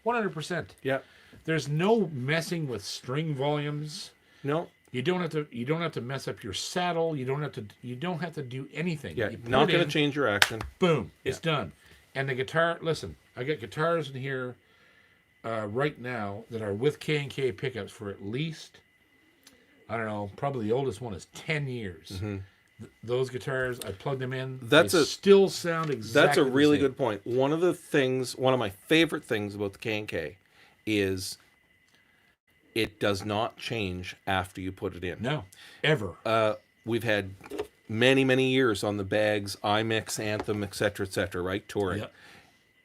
100%. Yeah. There's no messing with string volumes. No. You don't have to mess up your saddle. You don't have to do anything. Yeah. You put Not it going in, to change your action. boom, it's done. And the guitar, listen, I got guitars in here right now that are with K&K pickups for at least, I don't know, probably the oldest one is 10 years. Those guitars, I plugged them in. They still sound exactly That's a the really same. good point. One of my favorite things about the K&K is it does not change after you put it in. No, ever. We've had many, many years on the Bags, iMix, Anthem, etc., right? Touring. Yep.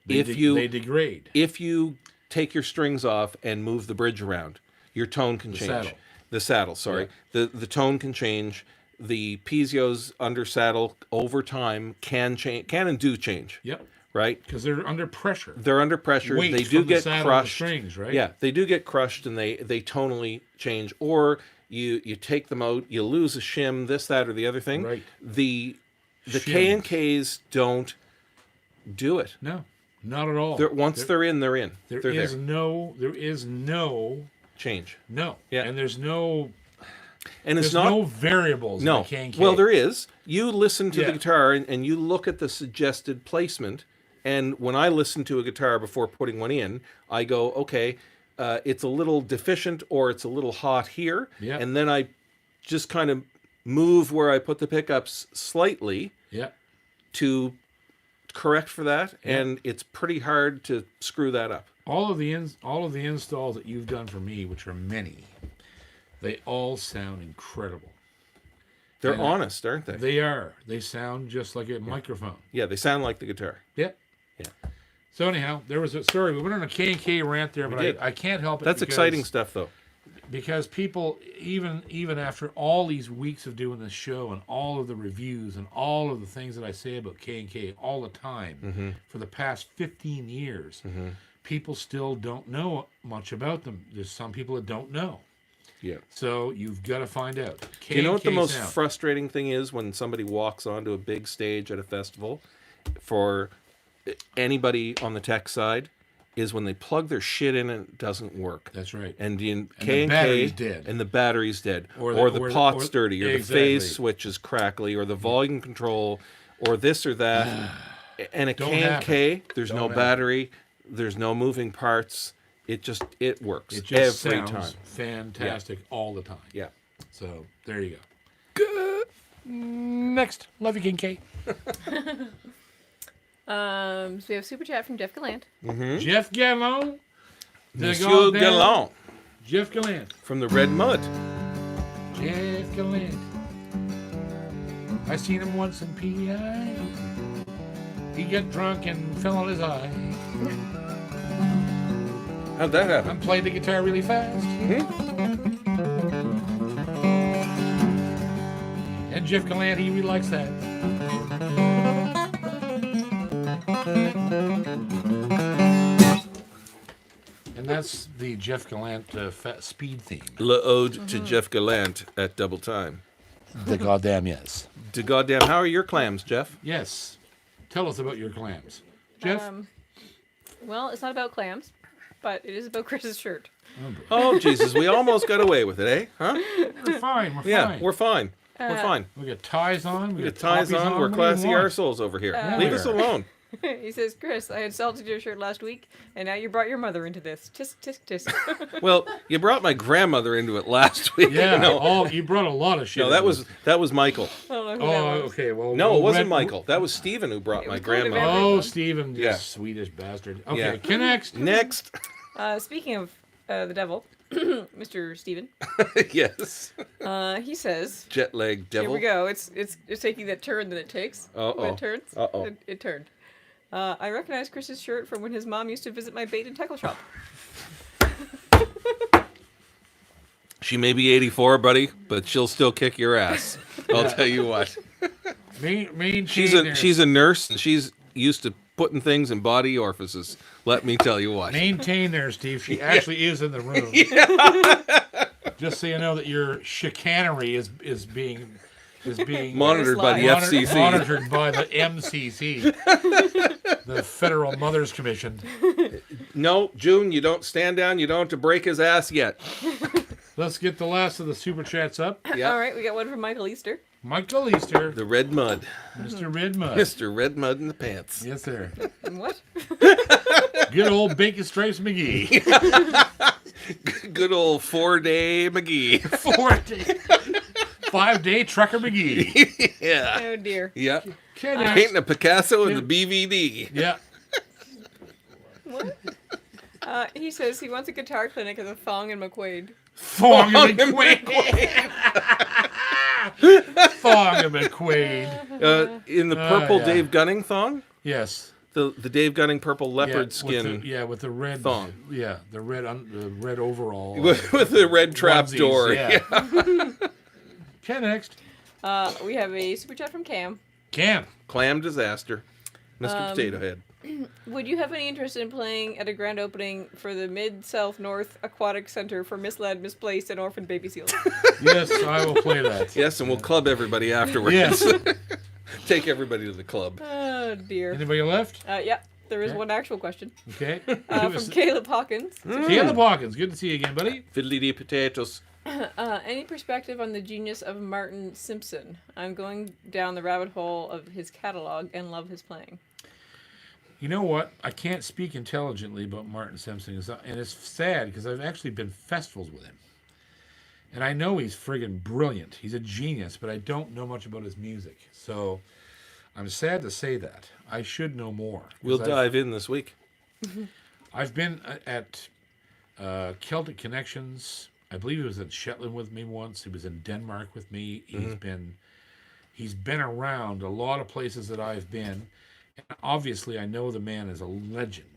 They degrade. If you take your strings off and move the bridge around, your tone can change. saddle. The saddle, sorry. The tone can change. The piezo's under saddle over time can and do change. Yep. Right? Because they're under pressure. They're under pressure. Weight They do from the get saddle and the crushed. strings, right? Yeah, they do get crushed and they tonally change. Or you take them out, you lose a shim, this, that, or the other thing. Right. The Shims. K&Ks don't do it. No. Not at all. Once they're in, they're in. There They're is there. no Change. no. Yeah. And there's no And it's there's not no variables no. in the K&K. Well, there is. You listen to Yeah. the guitar and you look at the suggested placement. And when I listen to a guitar before putting one in, I go, okay, it's a little deficient or it's a little hot here. Yeah. And then I just kind of move where I put the pickups slightly Yeah. to correct for that. And it's pretty hard to screw that up. All of the installs that you've done for me, which are many, they all sound incredible. They're And honest, aren't they? They are. They sound just like a microphone. Yeah, they sound like the guitar. Yep. Yeah. So anyhow, there was a sorry, we went on a K&K rant there, but did. I can't help it. That's exciting stuff, though. Because people, even after all these weeks of doing this show and all of the reviews and all of the things that I say about K&K all the time for the past 15 years, people still don't know much about them. There's some people that don't know. Yeah. So you've got to find out. Do you know what the K&K most sound. frustrating thing is when somebody walks onto a big stage at a festival for anybody on the tech side is when they plug their shit in and it doesn't work. That's right. And the the battery's dead. And the battery's dead. Or Or the- the or the- pot's or- dirty. Or the exactly. phase switch is crackly. Or the volume control. Or this or that. And a Don't K&K, there's Don't no happen. battery. There's no moving parts. It works It just every sounds time. fantastic all the time. Yeah. So there you go. Good. Next, love you, K&K. So we have super chat from Jeff Gallant. Jeff Gallant. Monsieur Gallant Jeff Gallant. from the Red Mud. Jeff Gallant. I seen him once in PI. He got drunk and fell on his eye. How'd that happen? And played the guitar really fast. And Jeff Gallant, he really likes that. And that's the Jeff Gallant speed theme. L'Ode to Jeff Gallant at double time. The goddamn yes. To goddamn, how are your clams, Jeff? Yes. Tell us about your clams. Jeff? Well, it's not about clams, but it is about Chris's shirt. Oh, Jesus, we almost got away with it, eh? Huh? We're fine. We're Yeah, fine. we're fine. We're fine. We got ties on. We got ties poppies on. We're What do classy you want? arseholes over here. we Leave us are. alone. He says, Chris, I had salted your shirt last week, and now you brought your mother into this. Tisk, tisk, tisk. Well, you brought my grandmother into it last week. Yeah. No, Oh, you brought a lot of shit. no, that into was Michael. I don't know who Oh, that was. okay. Well, No, it wasn't red- Michael. That was Stephen who brought It my was kind of grandmother. every- Oh, Stephen, you Yeah. Swedish bastard. Okay, Yeah. next. Next. Speaking of the devil, Mr. Steven, Yes. he says, Jet lag devil. here we go. It's taking that turn that it takes. Uh-oh. When it turns. Uh-oh. It turned. I recognize Chris's shirt from when his mom used to visit my bait and tackle shop. She may be 84, buddy, but she'll still kick your ass. I'll tell you what. She's a nurse and she's used to putting things in body orifices. Let me tell you what. Maintain there, Steve. She actually is in the room. Just so you know that your chicanery is being Monitored by the Monitor- FCC. monitored by the MCC, the Federal Mothers Commission. No, June, you don't stand down. You don't have to break his ass yet. Let's get the last of the super chats up. Yeah. All right, we got one from Michael Easter. Michael Easter, The Red Mud. Mr. Red Mud. Mr. Red Mud in the pants. Yes, sir. What? Good old Bacon Stripes McGee. Good old 4-day McGee. 5-day Trucker McGee. Yeah. Oh dear. Yeah. Next. Painting a Picasso in the BVD. Yeah. What? He says he wants a guitar clinic at the Thong and McQuaid. Thong and McQuaid. Thong and McQuaid. In the purple yeah. Dave Gunning thong? Yes. The Dave Gunning purple leopard skin. With the red thong. Yeah, the red overall. With the red trap onesies, door. Yeah. Okay, next. We have a super chat from Cam. Cam. Clam disaster. Mr. Potato Head. Would you have any interest in playing at a grand opening for the Mid-South North Aquatic Center for Misled, Misplaced, and Orphaned Baby Seals? Yes, I will play that. Yes, and we'll club everybody afterwards. Yes. Take everybody to the club. Oh, dear. Anybody left? Yeah. there is Okay. one actual question. Okay. From Caleb Hawkins. Caleb Hawkins, good to see you again, buddy. Fiddly-dee potatoes. Any perspective on the genius of Martin Simpson? I'm going down the rabbit hole of his catalog and love his playing. You know what? I can't speak intelligently about Martin Simpson, and it's sad because I've actually been festivals with him. And I know he's friggin' brilliant. He's a genius, but I don't know much about his music. So I'm sad to say that. I should know more. We'll dive in this week. I've been at Celtic Connections. I believe he was in Shetland with me once. He was in Denmark with me. He's been around a lot of places that I've been. And obviously, I know the man is a legend,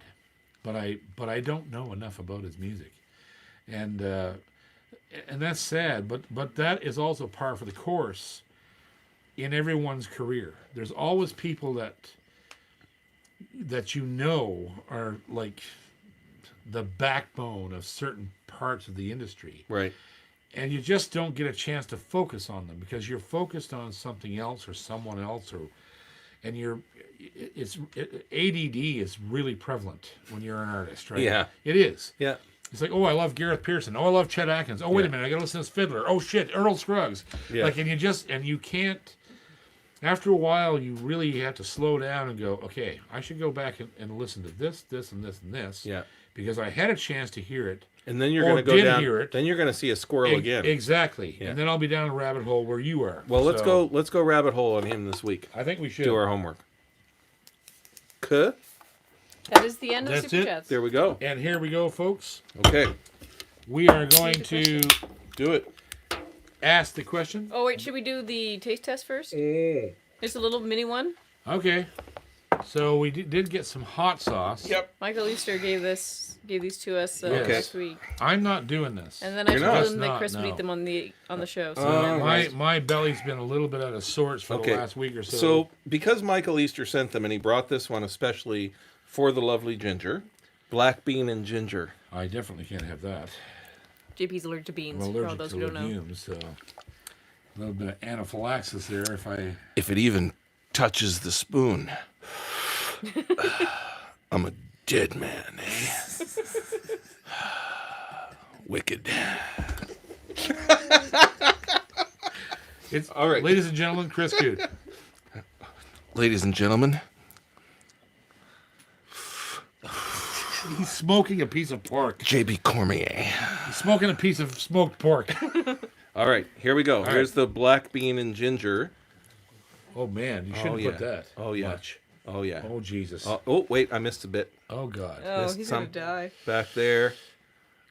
but I don't know enough about his music, and that's sad. But that is also par for the course in everyone's career. There's always people that you know are like the backbone of certain parts of the industry, Right. and you just don't get a chance to focus on them because you're focused on something else or someone else, and ADD is really prevalent when you're an artist, right? Yeah. It is. Yeah. It's like, oh, I love Gareth Pearson. Oh, I love Chet Atkins. Oh, wait a minute, I gotta listen to this fiddler. Oh shit, Earl Scruggs. Yeah. Like, and you can't. After a while, you really have to slow down and go, okay, I should go back and listen to this, this, and this, and this. Yeah. Because I had a chance to hear it. And then you're Or going to go did down. hear it. Then you're going to see a squirrel again. Exactly. Yeah. And then I'll be down a rabbit hole where you are. Well, let's So, go rabbit hole on him this week. I think we should. Do our homework. Kuh? That is the end of That's Super it. Chats. There we go. And here we go, folks. Okay. We are going to Do it. ask the question. Oh wait, should we do the taste test first? Just a little mini one. Okay. So we did get some hot sauce. Yep. Michael Easter gave these to us Yes. last week, I'm not doing this. and then I You're told not? him that Not, Chris would no. eat them on the show. So My belly's been a little bit out of sorts for Okay. the last week or so. So, because Michael Easter sent them and he brought this one especially for the lovely Ginger, black bean and ginger. I definitely can't have that. JP's allergic to beans. I'm For all allergic those to who don't know. legumes, so a little bit of anaphylaxis there. If I If it even touches the spoon, I'm a dead man, eh? Wicked. it's All right. ladies and gentlemen, Chris Coote. Ladies and gentlemen, He's smoking a piece of pork. JB Cormier. He's smoking a piece of smoked pork. All right, here we go. right. Here's the black bean and ginger. Oh man, you shouldn't yeah. put that. Oh, yeah. Much. Oh, yeah. Oh Jesus. Oh, wait, I missed a bit. Oh God. Oh, Missed he's some. gonna die. Back there.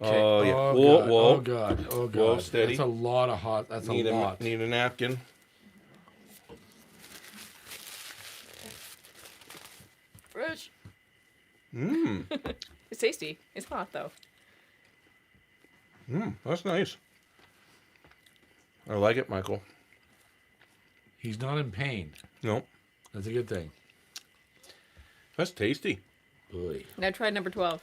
Okay. Oh, yeah. Oh, Whoa, God. whoa. Oh God. Oh God. Whoa, steady. That's a lot of hot. That's Need a lot. need a napkin. Fresh. Mmm. It's tasty. It's hot though. That's nice. I like it, Michael. He's not in pain. No, That's a good thing. that's tasty. Boy. Now try number 12.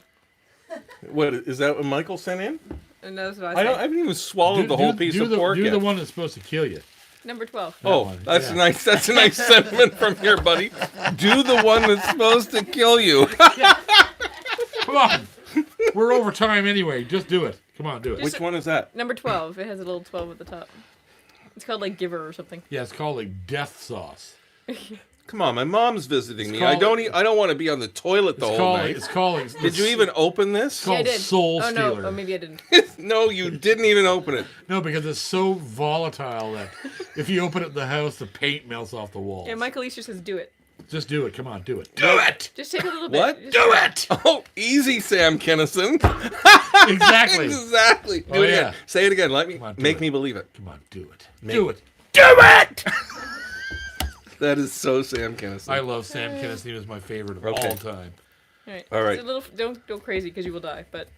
What is that? What Michael sent in? And that's what I I don't. I said. haven't even swallowed the whole piece of pork Do yet. the one that's supposed to kill you. Number 12. Oh, one, that's yeah. nice. That's a nice sentiment from here, buddy. Do the one that's supposed to kill you. Come on. We're over time anyway. Just do it. Come on, do it. Which one is that? Number 12. It has a little 12 at the top. It's called like Giver or something. Yeah, it's called like death sauce. Come on, my mom's visiting me. called- I don't want to be on the toilet the whole night. It's called. Did you even open this? called Yeah, I did. Soul oh no. Stealer. Oh, maybe I didn't. No, you didn't even open it. No, because it's so volatile that if you open it in the house, the paint melts off the walls. Yeah, Michael Easter says do it. Just do it. Come on, do it. Do it. Just take a little bit. What? Just Do it. Oh, easy, Sam Kennison. Exactly. Exactly. Do Oh, it yeah. again. Say it again. Let me on, do make it. me believe it. Come on, do it. Make- Do it. Do it. That is so Sam Kennison. I love Sam Kinison. He was my favorite of Okay. all time. All right. All right. It's a little. Don't go crazy because you will die. But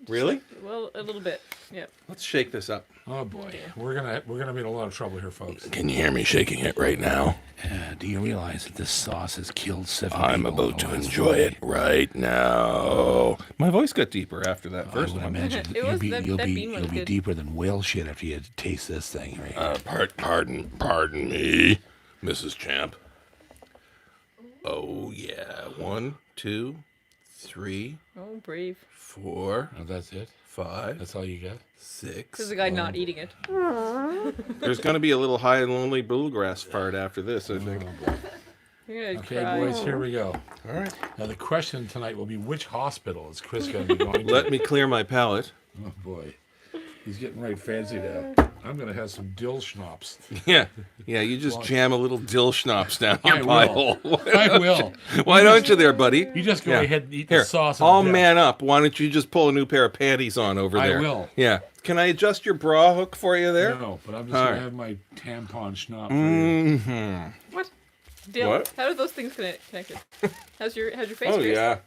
Really? well, a little bit. Yeah. Let's shake this up. Oh boy, we're gonna be in a lot of trouble here, folks. Can you hear me shaking it right now? Do you realize that this sauce has killed 7 I'm people about in the to last enjoy week? it right now. My voice got deeper after that I first would one. imagine It was- that bean you'll was be good. deeper than whale shit after you taste this thing, right? Pardon me, Mrs. Champ. Oh, yeah. 1, 2, 3, Oh, brave. 4, Oh, that's it. 5, That's all you got. 6. This is the guy not eating it. There's going to be a little high and lonely bluegrass part after this, I think. You're gonna Okay, cry. boys, here we go. All right. Now, the question tonight will be, which hospital is Chris going to be going to? Let me clear my palate. Oh, boy. He's getting right fancy now. I'm going to have some dill schnapps. Yeah. Yeah, you just jam a little dill schnapps down your I pie will. hole. I will. Why don't you there, buddy? You just go Yeah. ahead and eat Here, the sauce. and all dip. man up. Why don't you just pull a new pair of panties on over I there? will. Yeah. Can I adjust your bra hook for you there? No, but I'm just All going right. to have my tampon schnapp for you. Mm-hmm. What? Dill. What? How are those things connected? How's your face? Oh, Chris? yeah.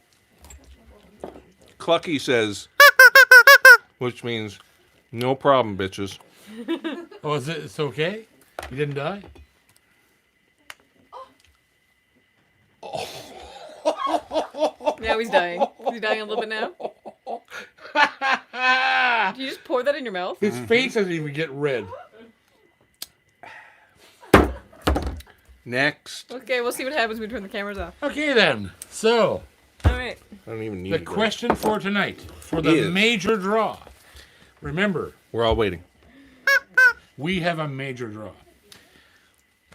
Clucky says, which means, no problem, bitches. Oh, is it? It's okay? You didn't die? Now he's dying. Is he dying a little bit now? Did you just pour that in your mouth? His face doesn't even get red. Next. Okay, we'll see what happens when we turn the cameras off. Okay, then. So, All right. I don't even need the a break. question for tonight, for the Is- major draw. Remember, We're all waiting. we have a major draw.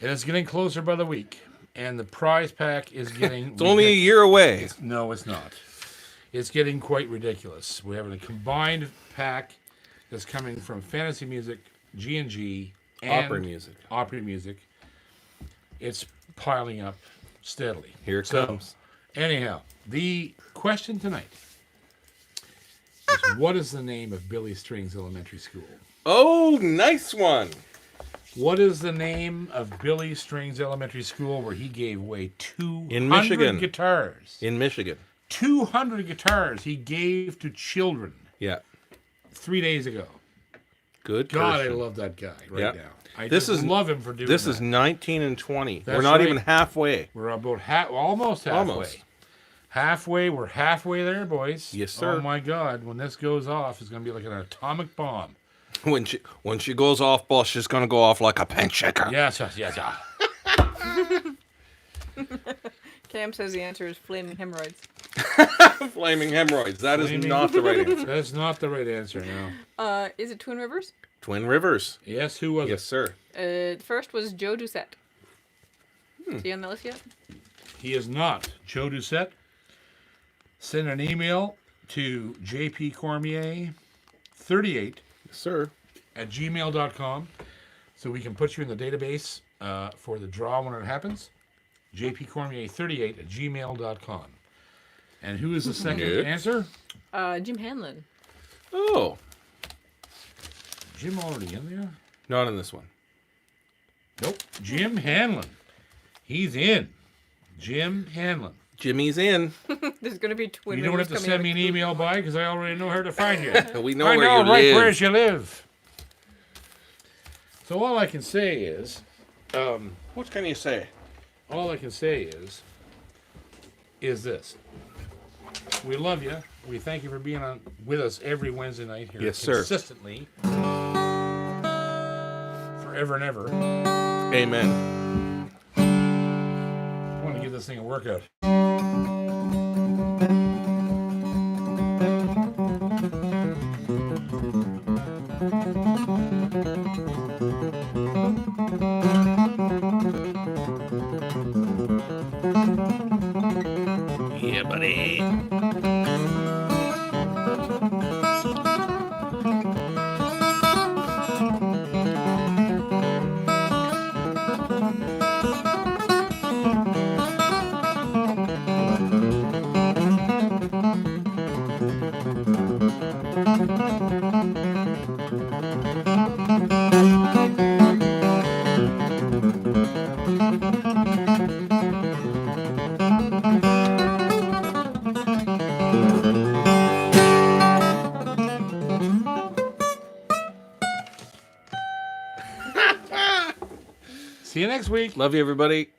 And it's getting closer by the week. And the prize pack is getting... It's only a year away. No, it's not. It's getting quite ridiculous. We're having a combined pack that's coming from fantasy music, G&G, and Opera music. Opera music. It's piling up steadily. Here it So, comes. Anyhow, the question tonight is, what is the name of Billy Strings Elementary School? Oh, nice one. What is the name of Billy Strings Elementary School where he gave away 200 In Michigan. guitars? In Michigan. 200 guitars he gave to children Yeah. 3 days ago. Good God, person. I love that guy right Yeah. now. I This just is- love him for doing This that. is 19 and 20. That's We're not right. even halfway. We're about almost halfway. Almost. Halfway, we're halfway there, boys. Yes, sir. Oh my God, when this goes off, it's going to be like an atomic bomb. When she goes off, boss, she's gonna go off like a paint shaker. Yes, yes, yes. Cam says the answer is flaming hemorrhoids. Flaming hemorrhoids. That is Flaming- not the right answer. That's not the right answer, no. Is it Twin Rivers? Twin Rivers. Yes, who was Yes, sir. The first was Joe Doucette. Is he on the list yet? it? He is not. Joe Doucette. Send an email to jpcormier38 Yes, sir. at gmail.com so we can put you in the database for the draw when it happens. jpcormier38 at gmail.com. And who is the second Yes. answer? Jim Hanlon. Oh, Jim already in there? not in this one. Nope. Jim Hanlon. He's in. Jim Hanlon. Jimmy's in. There's going to be Twin You Rivers don't have to coming send out me of an the- email by because I already know where to find you. We know I where know you right live. where you live. So all I can say is, What can you say? all I can say is this. We love you. We thank you for being on with us every Wednesday night here. Yes, sir. Consistently. Forever and ever. Amen. I want to give this thing a workout. Yeah, buddy. See you next week. Love you, everybody.